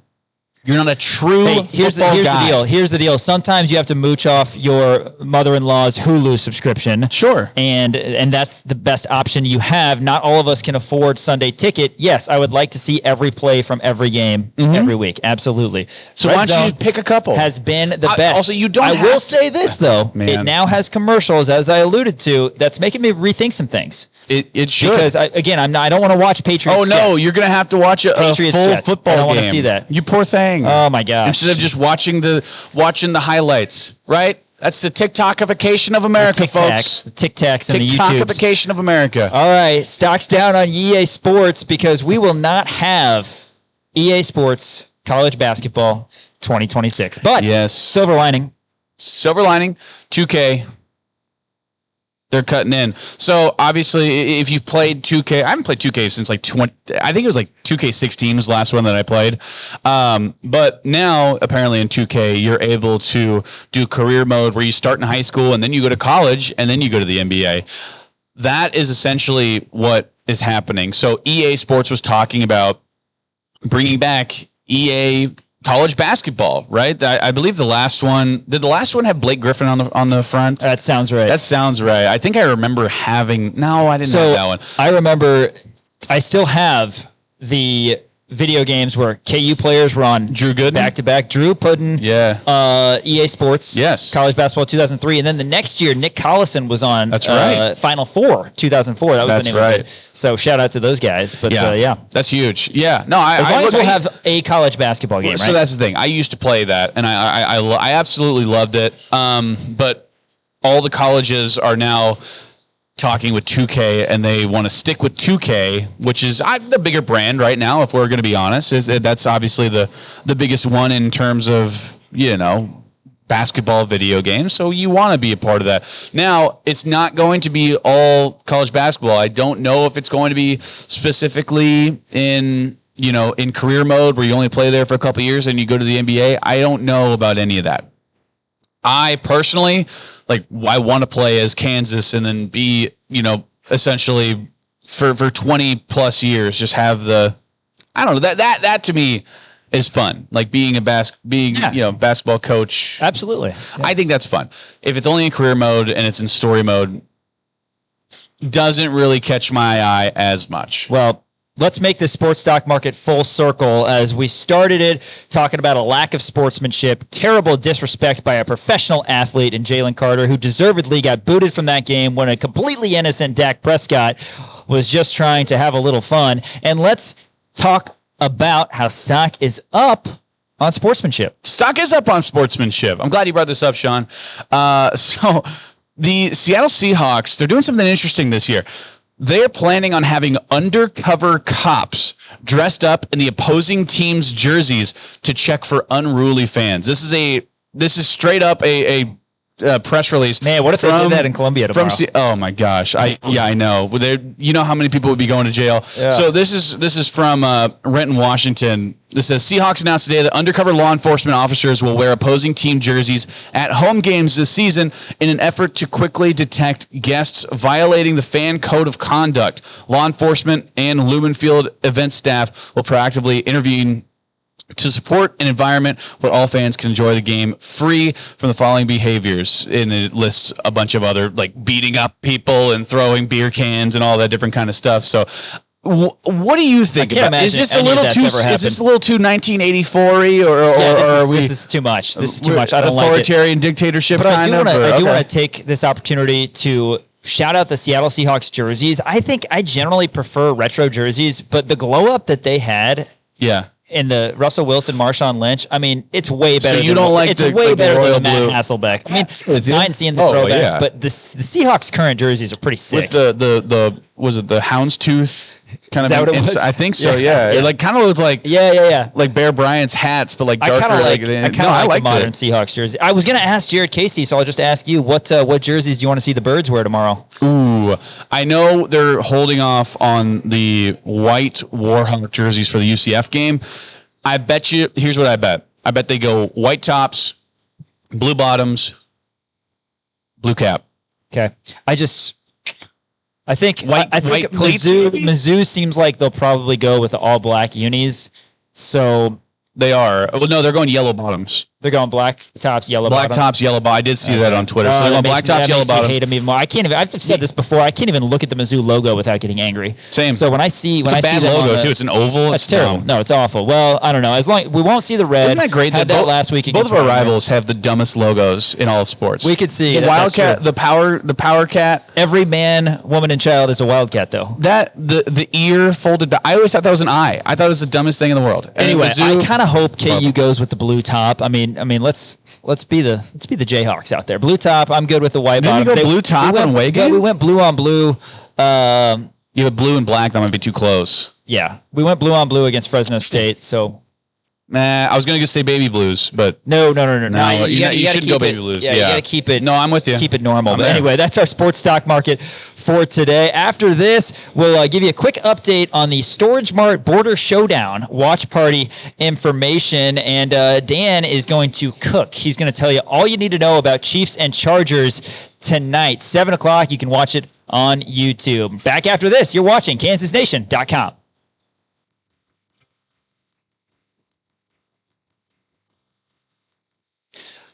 you're not a true here's football the guy. deal. Here's the deal. Sometimes you have to mooch off your mother-in-law's Hulu subscription. Sure. And that's the best option you have. Not all of us can afford Sunday Ticket. Yes, I would like to see every play from every game every week. Absolutely. So why don't you just pick a couple? Has been the best. Also, you don't. I will say this though. Man. It now has commercials, as I alluded to. That's making me rethink some things. It should, because I don't want to watch Patriots. Oh no, Jets. You're going to have to watch a full Jets. football game. I don't want to see that. You poor thing. Oh my gosh. Instead of just watching the highlights, right? That's the TikTokification of America, folks. The Tic Tacs and the YouTubes. TikTokification of America. All right, stocks down on EA Sports because we will not have EA Sports college basketball 2026. But yes, silver lining, 2K. They're cutting in. So obviously, if you've played 2K, I haven't played 2K since I think it was 2K16 was the last one that I played. But now apparently in 2K, you're able to do career mode where you start in high school and then you go to college and then you go to the NBA. That is essentially what is happening. So EA Sports was talking about bringing back EA college basketball, right? I believe the last one. Did the last one have Blake Griffin on the front? That sounds right. That sounds right. I think I remember having. No, I didn't have that one. I remember. I still have the video games where KU players were on Drew Gooden back to back. Drew Puddin, EA Sports, college basketball 2003, and then the next year Nick Collison was on. That's right. Final Four 2004. That was the name of it. So shout out to those guys. But that's huge. Yeah, no, as long as we'll have a college basketball game. So right? that's the thing. I used to play that, and I absolutely loved it. But all the colleges are now talking with 2K, and they want to stick with 2K, which is the bigger brand right now, if we're going to be honest. That's obviously the biggest one in terms of, basketball video games, so you want to be a part of that. Now, it's not going to be all college basketball. I don't know if it's going to be specifically in in career mode where you only play there for a couple of years and you go to the NBA. I don't know about any of that. I personally, I want to play as Kansas and then be, essentially for 20 plus years, just have I don't know, that to me is fun. Like being basketball coach. Absolutely. Yeah. I think that's fun. If it's only in career mode and it's in story mode, doesn't really catch my eye as much. Well, let's make the sports stock market full circle as we started it talking about a lack of sportsmanship, terrible disrespect by a professional athlete in Jalen Carter, who deservedly got booted from that game when a completely innocent Dak Prescott was just trying to have a little fun. And let's talk about how stock is up on sportsmanship. Stock is up on sportsmanship. I'm glad you brought this up, Sean. So the Seattle Seahawks, they're doing something interesting this year. They're planning on having undercover cops dressed up in the opposing team's jerseys to check for unruly fans. This is straight up a press release. Man, what if they did that in Columbia tomorrow? Oh my gosh! I know. You know how many people would be going to jail. Yeah. So this is from Renton, Washington. This says Seahawks announced today that undercover law enforcement officers will wear opposing team jerseys at home games this season in an effort to quickly detect guests violating the fan code of conduct. Law enforcement and Lumen Field event staff will proactively intervene to support an environment where all fans can enjoy the game free from the following behaviors. And it lists a bunch of other, like beating up people and throwing beer cans and all that different kind of stuff. So what do you think about it? Is this a little too 1984-y or this is too much? This is too much. I don't like it. Authoritarian dictatorship but kind of? I do want to take this opportunity to shout out the Seattle Seahawks jerseys. I think I generally prefer retro jerseys, but the glow up that they had in the Russell Wilson, Marshawn Lynch, I mean, it's way better. So you don't like it's way better than the Matt Hasselbeck. I mean, fine seeing the throwbacks, but the Seahawks current jerseys are pretty sick. With the was it the houndstooth kind of? Is that what it was? I think so. Yeah. It like kind of looks like like Bear Bryant's hats, but like darker. I like the modern Seahawks jersey. I was gonna ask Jared Casey, so I'll just ask you what jerseys do you want to see the Birds wear tomorrow? Ooh, I know they're holding off on the white Warhawk jerseys for the UCF game. I bet you. Here's what I bet. I bet they go white tops, blue bottoms, blue cap. Okay. I think white cleats. Mizzou seems like they'll probably go with the all black unis. So they are. Well, no, they're going yellow bottoms. They're going black tops, yellow black bottoms. Black tops, yellow bottoms. I did see that on Twitter. So they're going black tops, yellow bottoms. I hate them even more. I can't even. I've said this before. I can't even look at the Mizzou logo without getting angry. Same. So when I see it's a bad logo too. It's an oval. That's terrible. No, it's awful. Well, I don't know. As long we won't see the red. Isn't that great? Had that last week. Both of our rivals have the dumbest logos in all of sports. We could see the Wildcat, the Power Cat. Every man, woman, and child is a Wildcat, though. That the ear folded back. I always thought that was an eye. I thought it was the dumbest thing in the world. Anyway, I kind of hope KU goes with the blue top. I mean, let's be the Jayhawks out there. Blue top. I'm good with the white bottom. You go blue top on away game? We went blue on blue. You have blue and black. That might be too close. Yeah, we went blue on blue against Fresno State. So, I was gonna say baby blues, but no. You should go baby blues. Yeah, you gotta keep it. No, I'm with you. Keep it normal. But anyway, that's our sports stock market for today. After this, we'll give you a quick update on the Storage Mart Border Showdown watch party information, and Dan is going to cook. He's going to tell you all you need to know about Chiefs and Chargers tonight, 7:00. You can watch it on YouTube. Back after this, you're watching KansasNation.com.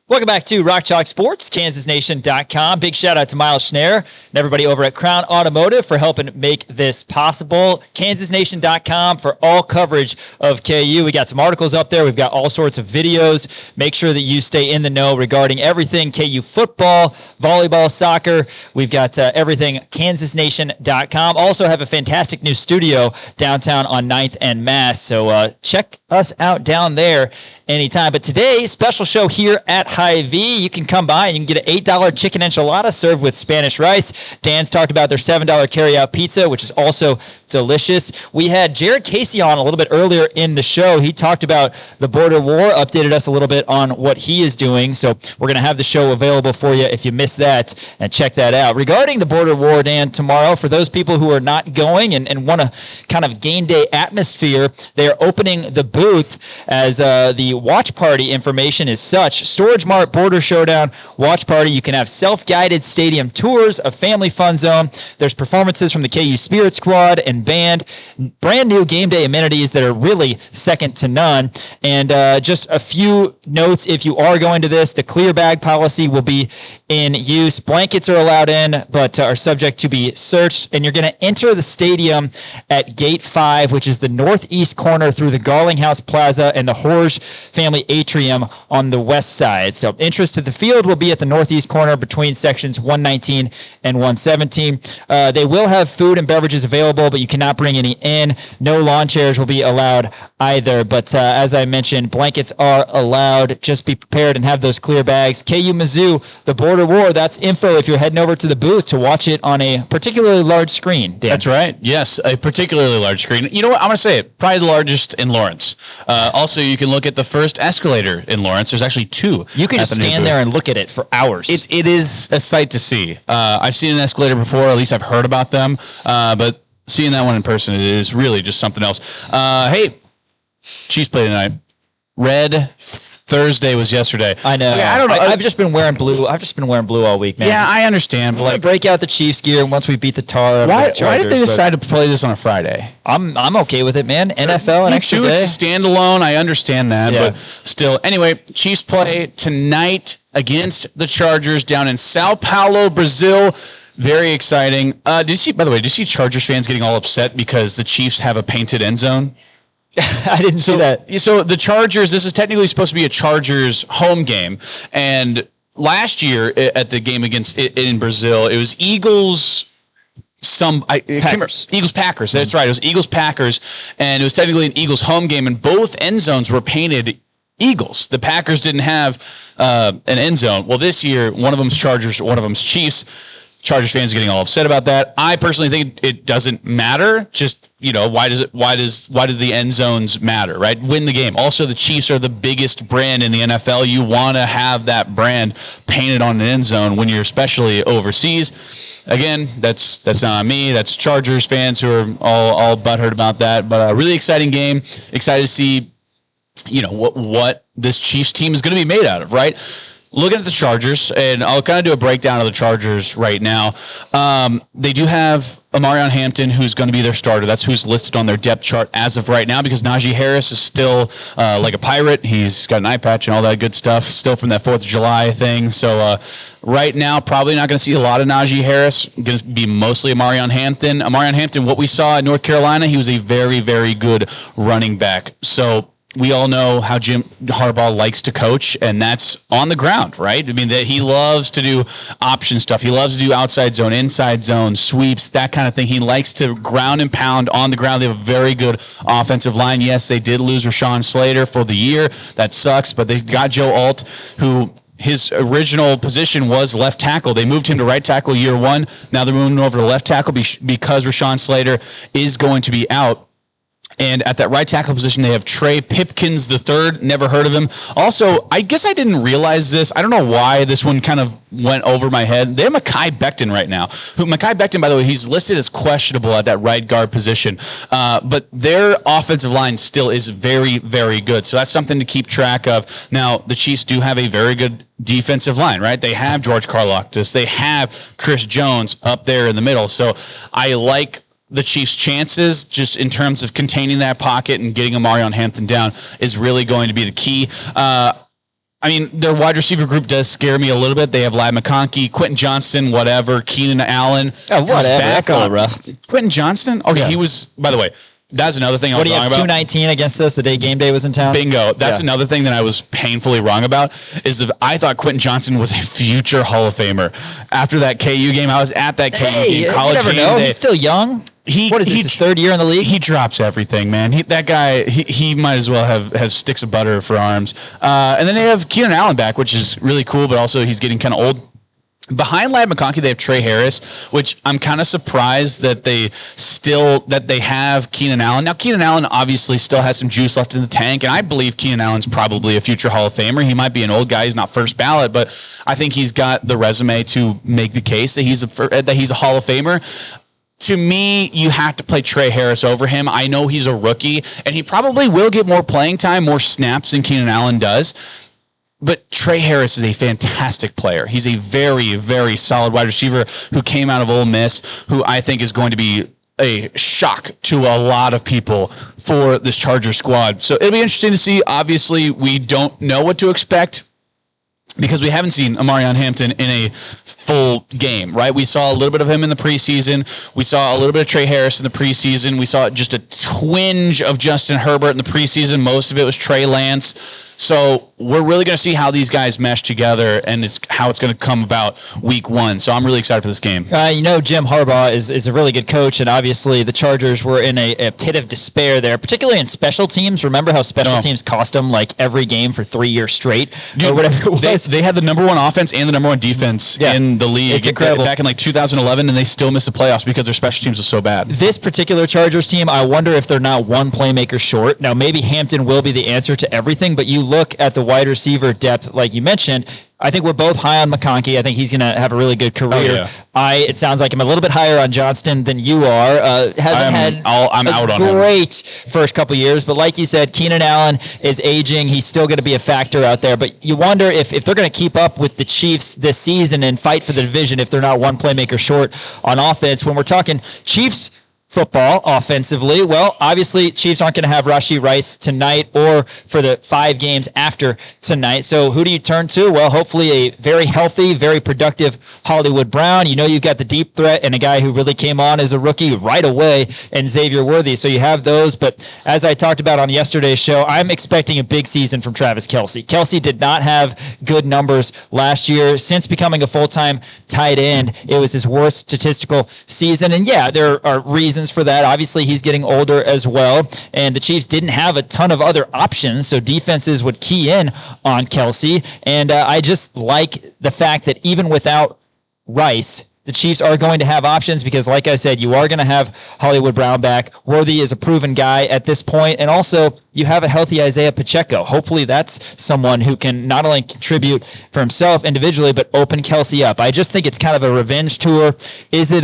Welcome back to Rock Chalk Sports, KansasNation.com. Big shout out to Miles Schneier and everybody over at Crown Automotive for helping make this possible. KansasNation.com for all coverage of KU. We got some articles up there. We've got all sorts of videos. Make sure that you stay in the know regarding everything KU football, volleyball, soccer. We've got everything KansasNation.com. Also have a fantastic new studio downtown on 9th and Mass. So check us out down there anytime. But today, special show here at Hy-Vee. You can come by and you can get an $8 chicken enchilada served with Spanish rice. Dan's talked about their $7 carry-out pizza, which is also delicious. We had Jared Casey on a little bit earlier in the show. He talked about the border war, updated us a little bit on what he is doing. So we're going to have the show available for you if you missed that, and check that out. Regarding the border war, Dan, tomorrow, for those people who are not going and want a kind of game day atmosphere, they are opening the booth as the watch party information is such. Storage Mart Border Showdown Watch Party. You can have self-guided stadium tours, a family fun zone. There's performances from the KU Spirit Squad and band, brand new game day amenities that are really second to none. And just a few notes, if you are going to this, the clear bag policy will be in use. Blankets are allowed in, but are subject to be searched. And you're going to enter the stadium at Gate 5, which is the northeast corner through the Garlinghouse Plaza and the Horge Family Atrium on the west side. So entrance to the field will be at the northeast corner between sections 119 and 117. They will have food and beverages available, but you cannot bring any in. No lawn chairs will be allowed either. But as I mentioned, blankets are allowed. Just be prepared and have those clear bags. KU Mizzou, the border war. That's info if you're heading over to the booth to watch it on a particularly large screen. Dan. That's right. Yes, a particularly large screen. You know what? I'm going to say it. Probably the largest in Lawrence. Also, you can look at the first escalator in Lawrence. There's actually two. You can just stand there and look at it for hours. It is a sight to see. I've seen an escalator before. At least I've heard about them. But seeing that one in person, it is really just something else. Hey, Chiefs play tonight. Red Thursday was yesterday. I know. Okay, I don't know. I've just been wearing blue. I've just been wearing blue all week, man. Yeah, I understand. But like, break out the Chiefs gear once we beat the Tar. Why did they decide to play this on a Friday? I'm okay with it, man. NFL an extra day. It's standalone. I understand that, but still. Anyway, Chiefs play tonight against the Chargers down in Sao Paulo, Brazil. Very exciting. Did you see Chargers fans getting all upset because the Chiefs have a painted end zone? I didn't see that. So the Chargers, this is technically supposed to be a Chargers home game. And last year at the game in Brazil, it was Eagles Packers. That's right. It was Eagles Packers. And it was technically an Eagles home game. And both end zones were painted Eagles. The Packers didn't have an end zone. Well, this year, one of them's Chargers, one of them's Chiefs. Chargers fans are getting all upset about that. I personally think it doesn't matter. Just, why do the end zones matter, right? Win the game. Also, the Chiefs are the biggest brand in the NFL. You want to have that brand painted on an end zone when you're especially overseas. Again, that's not me. That's Chargers fans who are all butthurt about that. But a really exciting game. Excited to see, what this Chiefs team is going to be made out of, right? Looking at the Chargers, and I'll kind of do a breakdown of the Chargers right now. They do have Amarion Hampton, who's going to be their starter. That's who's listed on their depth chart as of right now, because Najee Harris is still like a pirate. He's got an eye patch and all that good stuff, still from that 4th of July thing. So right now, probably not going to see a lot of Najee Harris. Going to be mostly Amarion Hampton. Amarion Hampton, what we saw in North Carolina, he was a very, very good running back. So we all know how Jim Harbaugh likes to coach, and that's on the ground, right? I mean, that he loves to do option stuff. He loves to do outside zone, inside zone, sweeps, that kind of thing. He likes to ground and pound on the ground. They have a very good offensive line. Yes, they did lose Rashawn Slater for the year. That sucks, but they got Joe Alt, who his original position was left tackle. They moved him to right tackle year one. Now they're moving over to left tackle because Rashawn Slater is going to be out. And at that right tackle position, they have Trey Pipkins III. Never heard of him. Also, I guess I didn't realize this. I don't know why this one kind of went over my head. They have Mekhi Becton right now. Mekhi Becton, by the way, he's listed as questionable at that right guard position. But their offensive line still is very, very good. So that's something to keep track of. Now, the Chiefs do have a very good defensive line, right? They have George Karlaftis. They have Chris Jones up there in the middle. So I like the Chiefs' chances, just in terms of containing that pocket and getting Amarion Hampton down, is really going to be the key. Their wide receiver group does scare me a little bit. They have Ladd McConkey, Quentin Johnston, whatever, Keenan Allen. Oh, whatever. That's a little rough. Quentin Johnston? Okay, He was, by the way, that's another thing I was wrong about. What do you have, 219 against us the day game day was in town? Bingo. That's another thing that I was painfully wrong about, is that I thought Quentin Johnston was a future Hall of Famer. After that KU game, I was at that KU game, college you never game know. day. He's still young. What is this, his third year in the league? He drops everything, man. That guy, he might as well have sticks of butter for arms. And then they have Keenan Allen back, which is really cool, but also he's getting kind of old. Behind Ladd McConkey, they have Trey Harris, which I'm kind of surprised that they have Keenan Allen. Now, Keenan Allen obviously still has some juice left in the tank, and I believe Keenan Allen's probably a future Hall of Famer. He might be an old guy; he's not first ballot, but I think he's got the resume to make the case that he's a Hall of Famer. To me, you have to play Trey Harris over him. I know he's a rookie, and he probably will get more playing time, more snaps than Keenan Allen does. But Trey Harris is a fantastic player. He's a very, very solid wide receiver who came out of Ole Miss, who I think is going to be a shock to a lot of people for this Charger squad. So it'll be interesting to see. Obviously, we don't know what to expect because we haven't seen Amarion Hampton in a full game, right? We saw a little bit of him in the preseason. We saw a little bit of Trey Harris in the preseason. We saw just a twinge of Justin Herbert in the preseason. Most of it was Trey Lance. So we're really going to see how these guys mesh together, and how it's going to come about week 1. So I'm really excited for this game. Jim Harbaugh is a really good coach, and obviously the Chargers were in a pit of despair there, particularly in special teams. Remember how special teams cost them like every game for 3 years straight? Dude, or whatever it was? They had the number 1 offense and the number 1 defense in the league. It's incredible. Back in like 2011, and they still missed the playoffs because their special teams was so bad. This particular Chargers team, I wonder if they're not one playmaker short. Now, maybe Hampton will be the answer to everything, but you look at the wide receiver depth, like you mentioned. I think we're both high on McConkey. I think he's going to have a really good career. It sounds like I'm a little bit higher on Johnston than you are. I'm out on him. Great first couple years, but like you said, Keenan Allen is aging. He's still going to be a factor out there. But you wonder if they're going to keep up with the Chiefs this season and fight for the division if they're not one playmaker short on offense. When we're talking Chiefs football offensively, well, obviously Chiefs aren't going to have Rashee Rice tonight or for the 5 games after tonight. So who do you turn to? Well, hopefully a very healthy, very productive Hollywood Brown. You know you've got the deep threat and a guy who really came on as a rookie right away, and Xavier Worthy. So you have those. But as I talked about on yesterday's show, I'm expecting a big season from Travis Kelce. Kelce did not have good numbers last year. Since becoming a full-time tight end, it was his worst statistical season. And yeah, there are reasons for that. Obviously, he's getting older as well, and the Chiefs didn't have a ton of other options, so defenses would key in on Kelce. And I just like the fact that even without Rice, the Chiefs are going to have options because, like I said, you are going to have Hollywood Brown back. Worthy is a proven guy at this point, and also you have a healthy Isaiah Pacheco. Hopefully that's someone who can not only contribute for himself individually, but open Kelce up. I just think it's kind of a revenge tour. Is it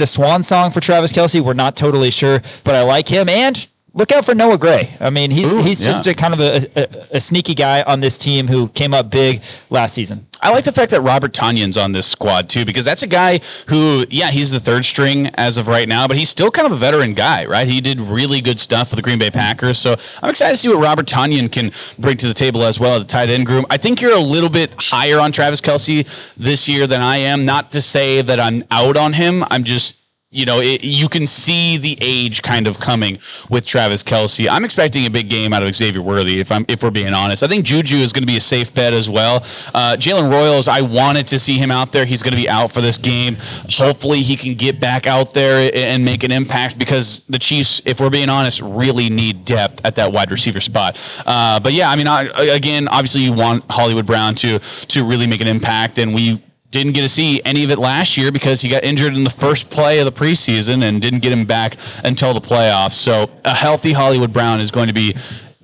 a swan song for Travis Kelce? We're not totally sure, but I like him. And look out for Noah Gray. I mean, he's just a kind of a sneaky guy on this team who came up big last season. I like the fact that Robert Tonyan's on this squad, too, because that's a guy who, he's the 3rd string as of right now, but he's still kind of a veteran guy, right? He did really good stuff for the Green Bay Packers, so I'm excited to see what Robert Tonyan can bring to the table as well at the tight end group. I think you're a little bit higher on Travis Kelce this year than I am. Not to say that I'm out on him. I'm just... you can see the age kind of coming with Travis Kelce. I'm expecting a big game out of Xavier Worthy, if we're being honest. I think Juju is going to be a safe bet as well. Jalen Royals, I wanted to see him out there. He's going to be out for this game. Hopefully he can get back out there and make an impact because the Chiefs, if we're being honest, really need depth at that wide receiver spot. But yeah, I mean, again, obviously you want Hollywood Brown to really make an impact, and we didn't get to see any of it last year because he got injured in the first play of the preseason and didn't get him back until the playoffs. So a healthy Hollywood Brown is going to be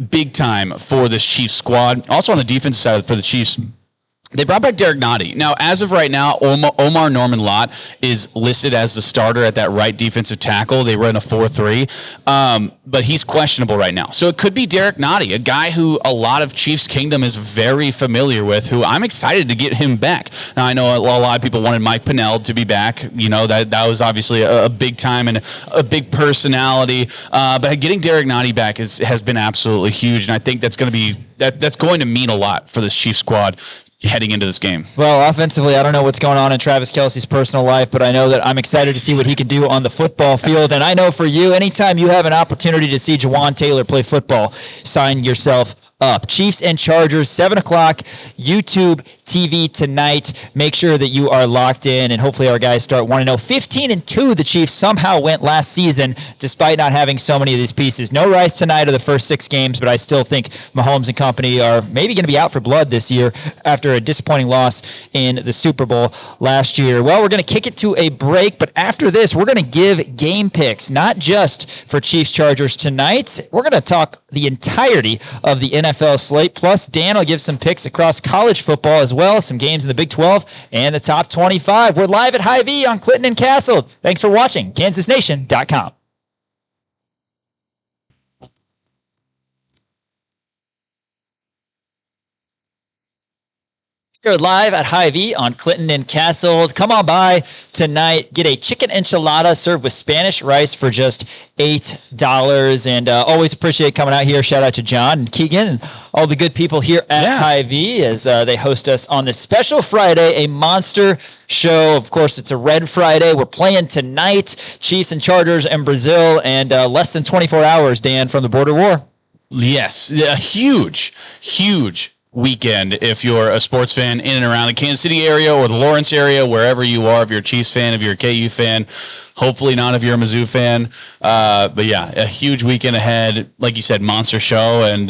big time for this Chiefs squad. Also on the defensive side for the Chiefs, they brought back Derek Nottie. Now, as of right now, Omar Norman-Lott is listed as the starter at that right defensive tackle. They run a 4-3, but he's questionable right now. So it could be Derek Nottie, a guy who a lot of Chiefs Kingdom is very familiar with, who I'm excited to get him back. Now, I know a lot of people wanted Mike Pennell to be back. That was obviously a big time and a big personality. But getting Derek Nottie back has been absolutely huge, and I think that's going to mean a lot for this Chiefs squad heading into this game. Well, offensively, I don't know what's going on in Travis Kelce's personal life, but I know that I'm excited to see what he can do on the football field. And I know for you, anytime you have an opportunity to see Jawan Taylor play football, sign yourself up. Chiefs and Chargers, 7 o'clock, YouTube TV tonight. Make sure that you are locked in, and hopefully our guys start 1-0. 15-2 the Chiefs somehow went last season, despite not having so many of these pieces. No Rice tonight of the first 6 games, but I still think Mahomes and company are maybe going to be out for blood this year after a disappointing loss in the Super Bowl last year. Well, we're going to kick it to a break, but after this, we're going to give game picks, not just for Chiefs-Chargers tonight. We're going to talk the entirety of the NFL slate, plus Dan will give some picks across college football as well, some games in the Big 12 and the top 25. We're live at Hy-Vee on Clinton and Castle. Thanks for watching, KansasNation.com. You're live at Hy-Vee on Clinton and Castle. Come on by tonight. Get a chicken enchilada served with Spanish rice for just $8. And always appreciate coming out here. Shout out to John and Keegan and all the good people here at Hy-Vee as they host us on this special Friday, a monster show. Of course, it's a Red Friday. We're playing tonight, Chiefs and Chargers and Brazil, and less than 24 hours, Dan, from the border war. Yes, a huge weekend if you're a sports fan in and around the Kansas City area or the Lawrence area, wherever you are, if you're a Chiefs fan, if you're a KU fan, hopefully not if you're a Mizzou fan. But yeah, a huge weekend ahead. Like you said, monster show. And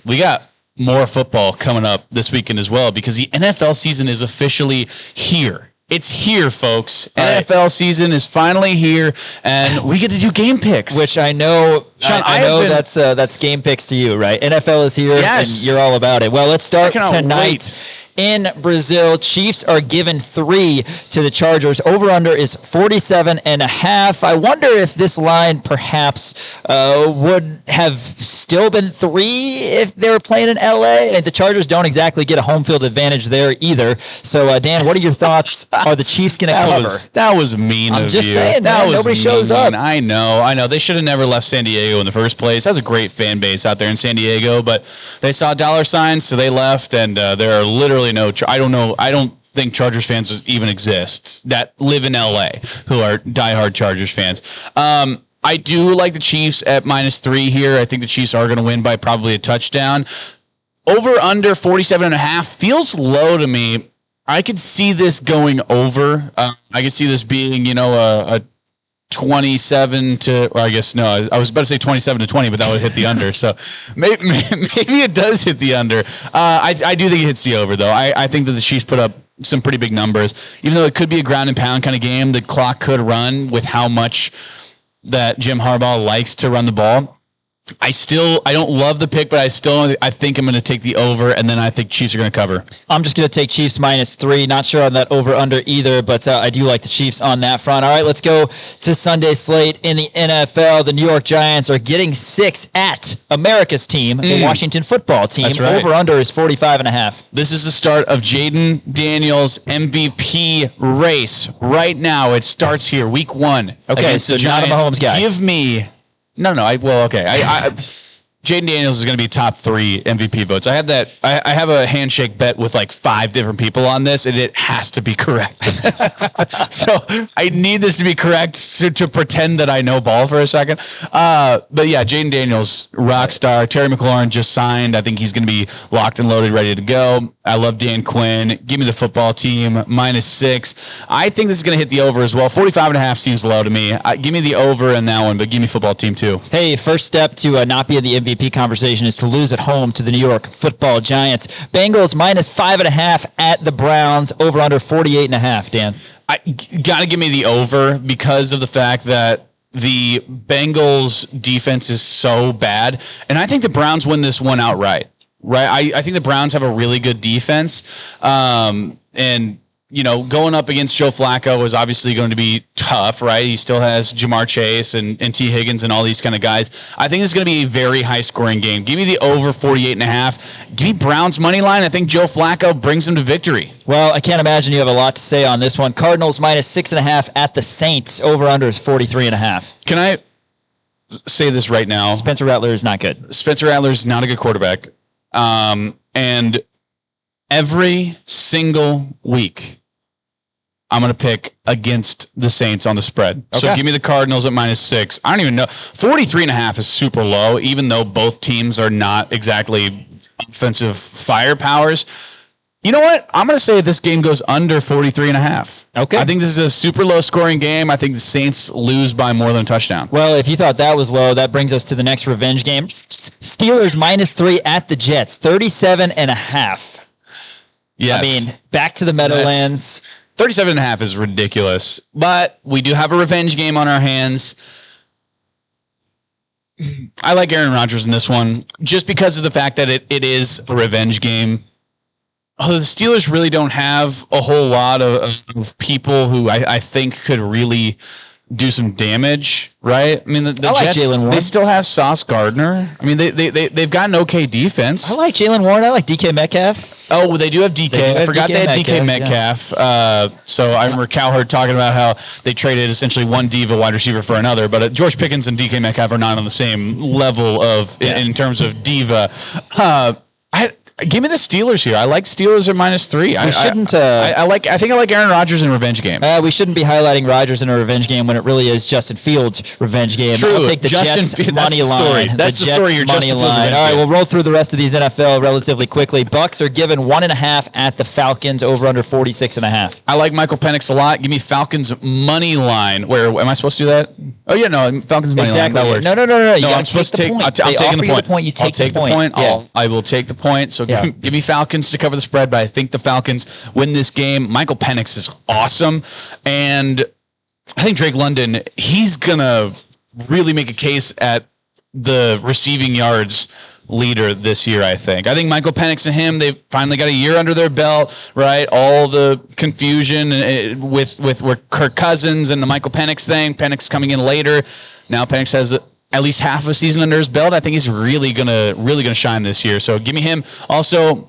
we got more football coming up this weekend as well because the NFL season is officially here. It's here, folks. NFL season is finally here, and we get to do game picks. Which I know, Sean, I know that's game picks to you, right? NFL is here, and you're all about it. Well, let's start tonight. In Brazil, Chiefs are given 3 to the Chargers. Over-under is 47.5. I wonder if this line perhaps would have still been 3 if they were playing in L.A. And the Chargers don't exactly get a home field advantage there either. So, Dan, what are your thoughts? Are the Chiefs going to cover? That was mean of you. I'm just saying, man, nobody shows up. I know. They should have never left San Diego in the first place. That's a great fan base out there in San Diego, but they saw dollar signs, so they left, and there are literally no. I don't think Chargers fans even exist that live in LA who are diehard Chargers fans. I do like the Chiefs at -3 here. I think the Chiefs are going to win by probably a touchdown. Over under 47.5 feels low to me. I could see this going over. I could see this being, a 27 to, or I guess no, I was about to say 27-20, but that would hit the under. So maybe it does hit the under. I do think it hits the over though. I think that the Chiefs put up some pretty big numbers, even though it could be a ground and pound kind of game. The clock could run with how much that Jim Harbaugh likes to run the ball. I don't love the pick, but I think I'm going to take the over, and then I think Chiefs are going to cover. I'm just going to take Chiefs -3. Not sure on that over-under either, but I do like the Chiefs on that front. All right, let's go to Sunday slate in the NFL. The New York Giants are getting 6 at America's team, the Washington football team. That's right. Over-under is 45.5. This is the start of Jaden Daniels' MVP race. Right now, it starts here, week 1. Okay, so not a Mahomes guy. Give me... No. Jaden Daniels is going to be top 3 MVP votes. I have a handshake bet with like 5 different people on this, and it has to be correct. So I need this to be correct to pretend that I know ball for a second. But yeah, Jaden Daniels, rock star. Terry McLaurin just signed. I think he's going to be locked and loaded, ready to go. I love Dan Quinn. Give me the football team, -6. I think this is going to hit the over as well. 45.5 seems low to me. Give me the over in that one, but give me football team too. Hey, first step to not be in the MVP conversation is to lose at home to the New York football Giants. Bengals -5.5 at the Browns. Over under 48.5, Dan. I got to give me the over because of the fact that the Bengals defense is so bad. And I think the Browns win this one outright. Right, I think the Browns have a really good defense, and going up against Joe Flacco is obviously going to be tough. Right, he still has Jamar Chase and T. Higgins and all these kind of guys. I think it's going to be a very high scoring game. Give me the over 48.5. Give me Browns money line. I think Joe Flacco brings them to victory. Well, I can't imagine you have a lot to say on this one. Cardinals -6.5 at the Saints. Over under is 43.5. Can I say this right now? Spencer Rattler is not good. Spencer Rattler is not a good quarterback. And every single week, I'm going to pick against the Saints on the spread. Okay. So give me the Cardinals at -6. I don't even know. 43.5 is super low, even though both teams are not exactly offensive firepowers. You know what? I'm going to say this game goes under 43.5. Okay. I think this is a super low scoring game. I think the Saints lose by more than a touchdown. Well, if you thought that was low, that brings us to the next revenge game. Steelers -3 at the Jets, 37.5. Yes. I mean, back to the Meadowlands. 37.5 is ridiculous. But we do have a revenge game on our hands. I like Aaron Rodgers in this one just because of the fact that it is a revenge game. Oh, the Steelers really don't have a whole lot of people who I think could really do some damage, right? I mean, the I like Jets, Jaylen Warren. they still have Sauce Gardner. I mean, they've got an okay defense. I like Jaylen Warren. I like DK Metcalf. Oh, they do have DK. They do have I forgot DK they had DK Metcalf, Metcalf. So I remember Cowherd talking about how they traded essentially one diva wide receiver for another, but George Pickens and DK Metcalf are not on the same level of in terms of diva. Give me the Steelers here. I like Steelers at -3. I think I like Aaron Rodgers in a revenge game. We shouldn't be highlighting Rodgers in a revenge game when it really is Justin Fields' revenge game. True. I'll take the Jets money line. That's the story. You're money line. All right, we'll roll through the rest of these NFL relatively quickly. Bucks are given 1.5 at the Falcons, over under 46.5. I like Michael Penix a lot. Give me Falcons money line. Where am I supposed to do that? Oh yeah, no, Falcons money line. That works. No. No, I'm supposed to take. I'm taking the point. You take the point. Yeah. I will take the point. So give me Falcons to cover the spread, but I think the Falcons win this game. Michael Penix is awesome, and I think Drake London, he's gonna really make a case at the receiving yards leader this year. I think Michael Penix and him, they've finally got a year under their belt, right? All the confusion with Kirk Cousins and the Michael Penix thing. Penix coming in later. Now Penix has at least half a season under his belt. I think he's really gonna shine this year. So give me him. Also,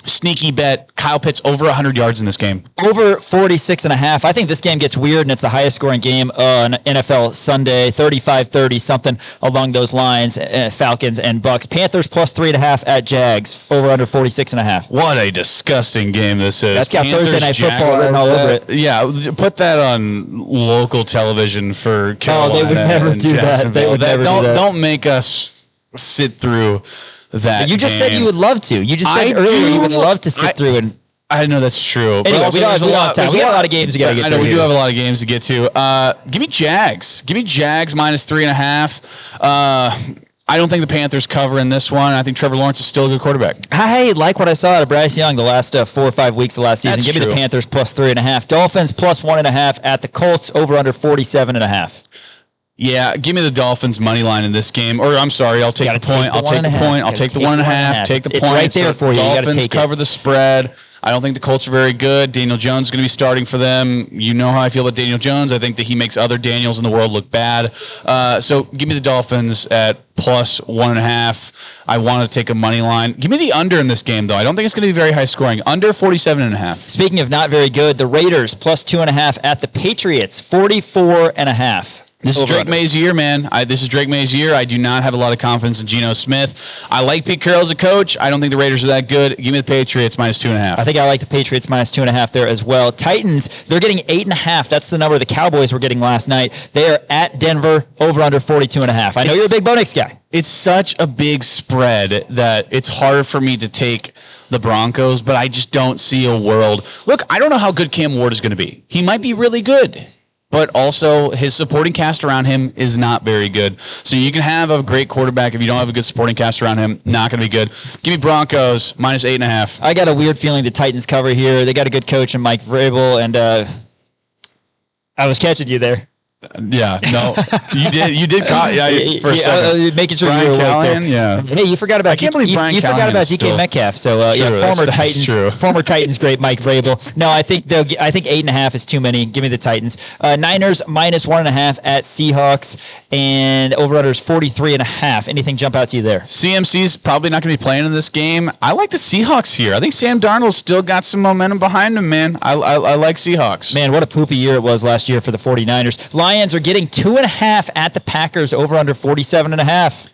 sneaky bet, Kyle Pitts over 100 yards in this game. Over 46.5. I think this game gets weird, and it's the highest scoring game on NFL Sunday, 35-30, something along those lines, Falcons and Bucks. Panthers +3.5 at Jags, over under 46.5. What a disgusting game this is. That's got Panthers, Thursday Night Jaguars, Football written all over it. Yeah, put that on local television for Carolina. They would never do that. They would never do that. Don't make us sit through that. You just game. said you would love to. You just said earlier you would love to sit through and. I know that's true. Anyway, we have a lot of games we got to get I through. We do have a lot of games to get to. Give me Jags. Give me Jags -3.5. I don't think the Panthers cover in this one. I think Trevor Lawrence is still a good quarterback. I like what I saw out of Bryce Young the last 4 or 5 weeks of last season. That's Give true. me the Panthers +3.5. Dolphins +1.5 at the Colts, over under 47.5. Yeah, give me the Dolphins money line in this game. Or I'm sorry, I'll take the point. I'll take the point. I'll take the 1.5. Take the point. It's right there for you. Dolphins cover the spread. I don't think the Colts are very good. Daniel Jones is going to be starting for them. You know how I feel about Daniel Jones. I think that he makes other Daniels in the world look bad. So give me the Dolphins at +1.5. I want to take a money line. Give me the under in this game, though. I don't think it's going to be very high scoring. Under 47.5. Speaking of not very good, the Raiders +2.5 at the Patriots, 44.5. This is Drake May's year, man. This is Drake May's year. I do not have a lot of confidence in Geno Smith. I like Pete Carroll as a coach. I don't think the Raiders are that good. Give me the Patriots -2.5. I think I like the Patriots -2.5 there as well. Titans, they're getting 8.5. That's the number the Cowboys were getting last night. They are at Denver, over under 42.5. I know you're a big Bo Nix guy. It's such a big spread that it's hard for me to take the Broncos, but I just don't see a world. Look, I don't know how good Cam Ward is going to be. He might be really good, but also his supporting cast around him is not very good. So you can have a great quarterback if you don't have a good supporting cast around him, not going to be good. Give me Broncos -8.5. I got a weird feeling the Titans cover here. They got a good coach in Mike Vrabel, and I was catching you there. Yeah, no, you did caught for a second. Making sure Brian you were Callahan, awake there. yeah. Hey, you forgot about can't believe Brian you forgot Callahan about is DK still Metcalf. So true. That's former Titans great Mike Vrabel. No, I think 8.5 is too many. Give me the Titans. Niners -1.5 at Seahawks, and over under is 43.5. Anything jump out to you there? CMC's probably not going to be playing in this game. I like the Seahawks here. I think Sam Darnold's still got some momentum behind him, man. I like Seahawks. Man, what a poopy year it was last year for the 49ers. Lions are getting 2.5 at the Packers, over under 47.5.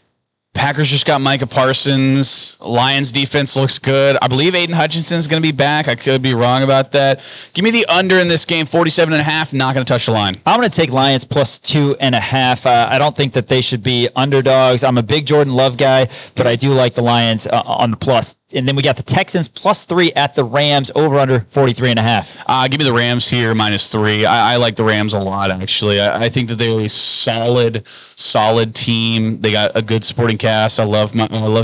Packers just got Micah Parsons. Lions defense looks good. I believe Aiden Hutchinson's going to be back. I could be wrong about that. Give me the under in this game, 47.5. Not going to touch the line. I'm going to take Lions plus 2.5. I don't think that they should be underdogs. I'm a big Jordan Love guy, but I do like the Lions on the plus. And then we got the Texans plus 3 at the Rams, over under 43.5. Give me the Rams here, -3. I like the Rams a lot, actually. I think that they're a solid team. They got a good supporting cast. I love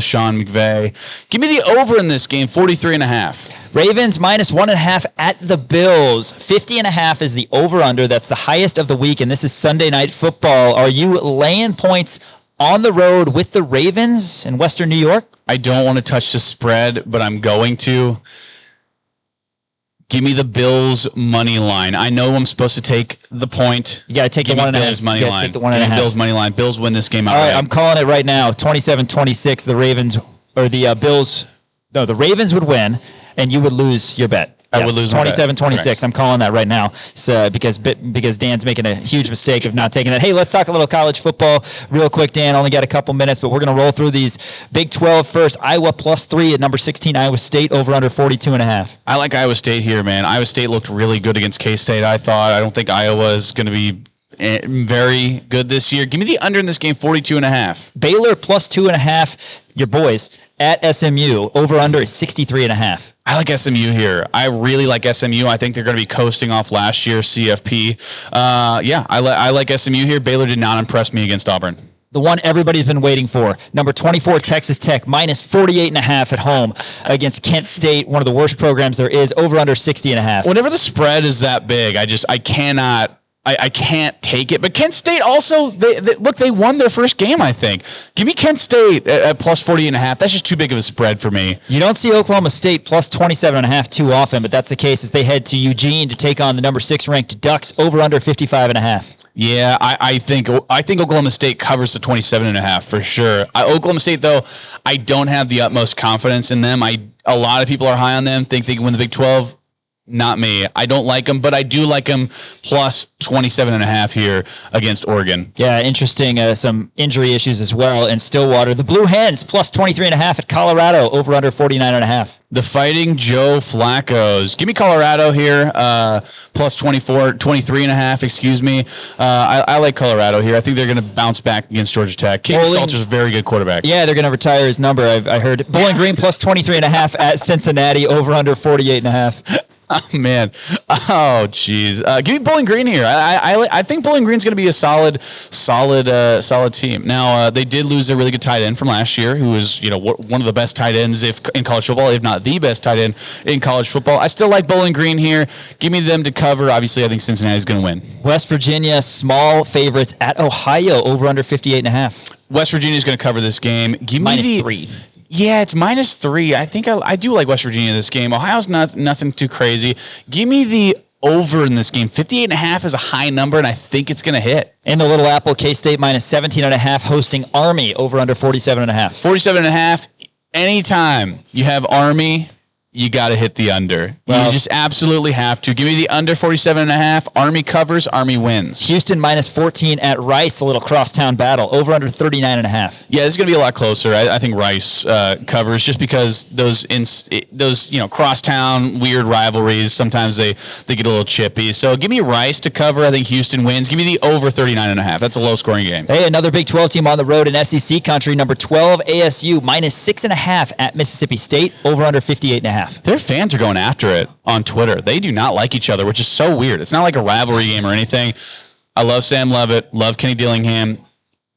Sean McVay. Give me the over in this game, 43.5. Ravens -1.5 at the Bills. 50.5 is the over-under. That's the highest of the week, and this is Sunday Night Football. Are you laying points on the road with the Ravens in Western New York? I don't want to touch the spread, but I'm going to. Give me the Bills money line. I know I'm supposed to take the point. You got to take the 1.5. Bills money line. Take the 1.5. Bills money line. Bills win this game outright. All right, I'm calling it right now. 27-26. The Ravens or the Bills. No, the Ravens would win, and you would lose your bet. I would lose 27-26. I'm calling that right now. So because Dan's making a huge mistake of not taking that. Hey, let's talk a little college football real quick, Dan. Only got a couple minutes, but we're going to roll through these. Big 12 first. Iowa +3 at number 16. Iowa State over under 42.5. I like Iowa State here, man. Iowa State looked really good against K-State, I thought. I don't think Iowa is going to be very good this year. Give me the under in this game, 42.5. Baylor +2.5. Your boys at SMU. Over under is 63.5. I like SMU here. I really like SMU. I think they're going to be coasting off last year's CFP. I like SMU here. Baylor did not impress me against Auburn. The one everybody's been waiting for. Number 24, Texas Tech, -48.5 at home against Kent State, one of the worst programs there is, over under 60.5. Whenever the spread is that big, I cannot. I can't take it. But Kent State also, they won their first game, I think. Give me Kent State at +40.5. That's just too big of a spread for me. You don't see Oklahoma State +27.5 too often, but that's the case as they head to Eugene to take on the number 6 ranked Ducks, over under 55.5. Yeah, I think Oklahoma State covers the 27.5 for sure. Oklahoma State, though, I don't have the utmost confidence in them. A lot of people are high on them, think they can win the Big 12. Not me. I don't like them, but I do like them +27.5 here against Oregon. Yeah, interesting. Some injury issues as well in Stillwater. The Blue Hens +23.5 at Colorado, over under 49.5. The Fighting Joe Flaccos. Give me Colorado here, +23.5. Excuse me. I like Colorado here. I think they're going to bounce back against Georgia Tech. King Salter's a very good quarterback. Yeah, they're going to retire his number. I heard. Bowling Green +23.5 at Cincinnati, over under 48.5. Oh, man. Oh, jeez. Give me Bowling Green here. I think Bowling Green's going to be a solid team. Now, they did lose their really good tight end from last year, who was one of the best tight ends in college football, if not the best tight end in college football. I still like Bowling Green here. Give me them to cover. Obviously, I think Cincinnati's going to win. West Virginia, small favorites at Ohio, over under 58.5. West Virginia's going to cover this game. Give me -3. Yeah, it's -3. I think I do like West Virginia in this game. Ohio's nothing too crazy. Give me the over in this game. 58.5 is a high number, and I think it's going to hit. In the Little Apple, K-State -17.5, hosting Army, over under 47.5. 47.5. Anytime you have Army, you got to hit the under. You just absolutely have to. Give me the under 47.5. Army covers. Army wins. Houston -14 at Rice, the little crosstown battle, over under 39.5. Yeah, this is going to be a lot closer. I think Rice covers, just because those crosstown weird rivalries, sometimes they get a little chippy. So give me Rice to cover. I think Houston wins. Give me the over 39.5. That's a low scoring game. Hey, another Big 12 team on the road in SEC country. Number 12 ASU -6.5 at Mississippi State, over under 58.5. Their fans are going after it on Twitter. They do not like each other, which is so weird. It's not like a rivalry game or anything. I love Sam Leavitt. Love Kenny Dillingham.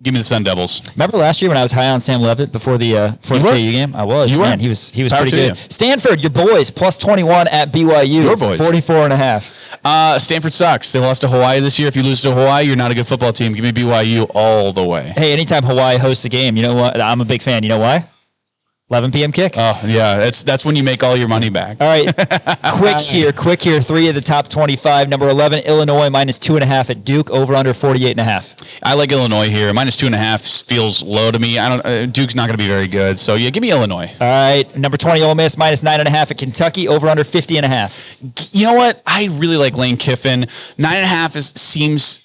Give me the Sun Devils. Remember last year when I was high on Sam Leavitt before the KU game? I was. You Man, were. he was pretty good. Stanford, your boys, +21 at BYU. Your boys. 44.5. Stanford sucks. They lost to Hawaii this year. If you lose to Hawaii, you're not a good football team. Give me BYU all the way. Hey, anytime Hawaii hosts a game, you know what? I'm a big fan. You know why? 11 p.m. kick. Oh, yeah. That's when you make all your money back. All right. Quick here. 3 of the top 25. Number 11, Illinois, -2.5 at Duke, over under 48.5. I like Illinois here. -2.5 feels low to me. Duke's not going to be very good. So, yeah, give me Illinois. All right. Number 20, Ole Miss, -9.5 at Kentucky, over under 50.5. You know what? I really like Lane Kiffin. 9.5 seems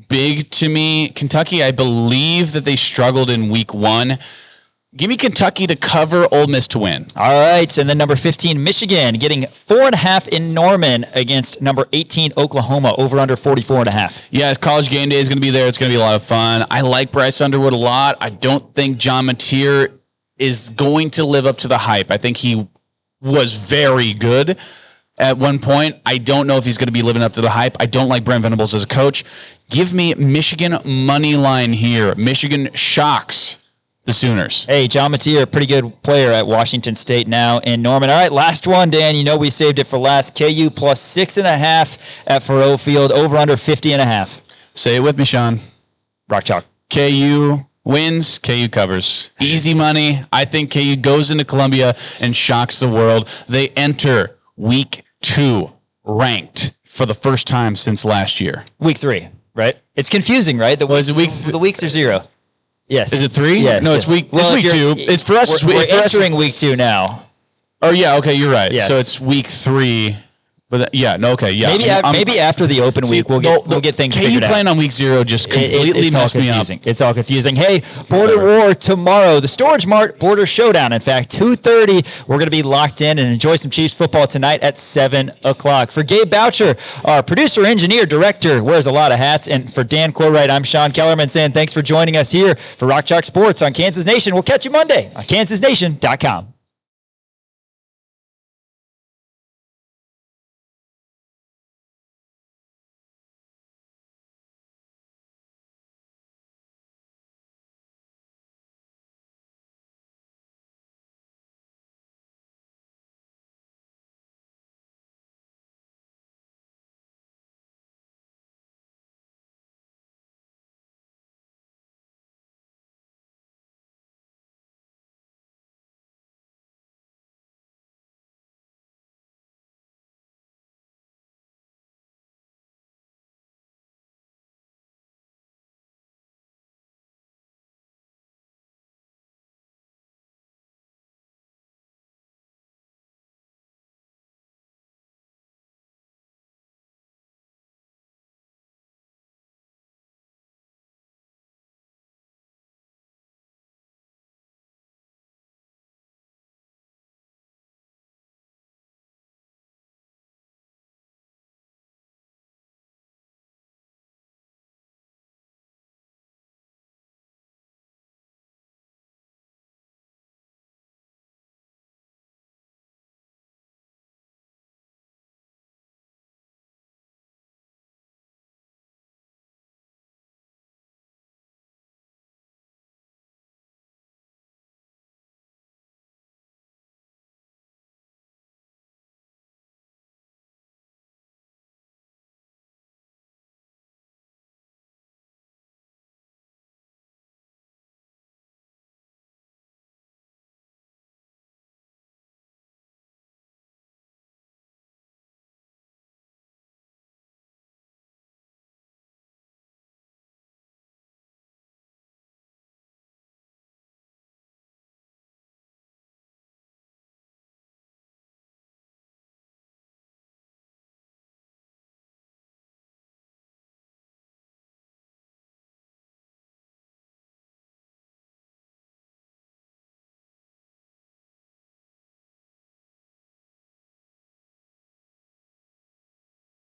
big to me. Kentucky, I believe that they struggled in week 1. Give me Kentucky to cover, Ole Miss to win. All right, and then number 15, Michigan, getting 4.5 in Norman against number 18, Oklahoma, over under 44.5. Yeah, College game day is going to be there. It's going to be a lot of fun. I like Bryce Underwood a lot. I don't think John Mateer is going to live up to the hype. I think he was very good at one point. I don't know if he's going to be living up to the hype. I don't like Brent Venables as a coach. Give me Michigan money line here. Michigan shocks the Sooners. Hey, John Mateer, pretty good player at Washington State now in Norman. All right, last one, Dan. You know we saved it for last. KU plus 6.5 at Faurot Field, over under 50.5. Say it with me, Sean. Rock chalk. KU wins, KU covers. Easy money. I think KU goes into Columbia and shocks the world. They enter week 2 ranked for the first time since last year. Week 3, right? It's confusing, right? The weeks are 0. Yes. Is it 3? Yes. No, it's week 2. It's for us. We're entering week 2 now. Oh yeah, okay, you're right. Yes. So it's week 3. But Maybe after the open week we'll get things figured out. KU playing on week 0 just completely messed me up. It's all confusing. Hey, Border War tomorrow. The Storage Mart Border Showdown. In fact, 2:30. We're going to be locked in and enjoy some Chiefs football tonight at 7 o'clock. For Gabe Boucher, our producer, engineer, director, wears a lot of hats. And for Dan Courtwright, I'm Sean Kellerman saying thanks for joining us here for Rock Chalk Sports on Kansas Nation. We'll catch you Monday on kansasnation.com.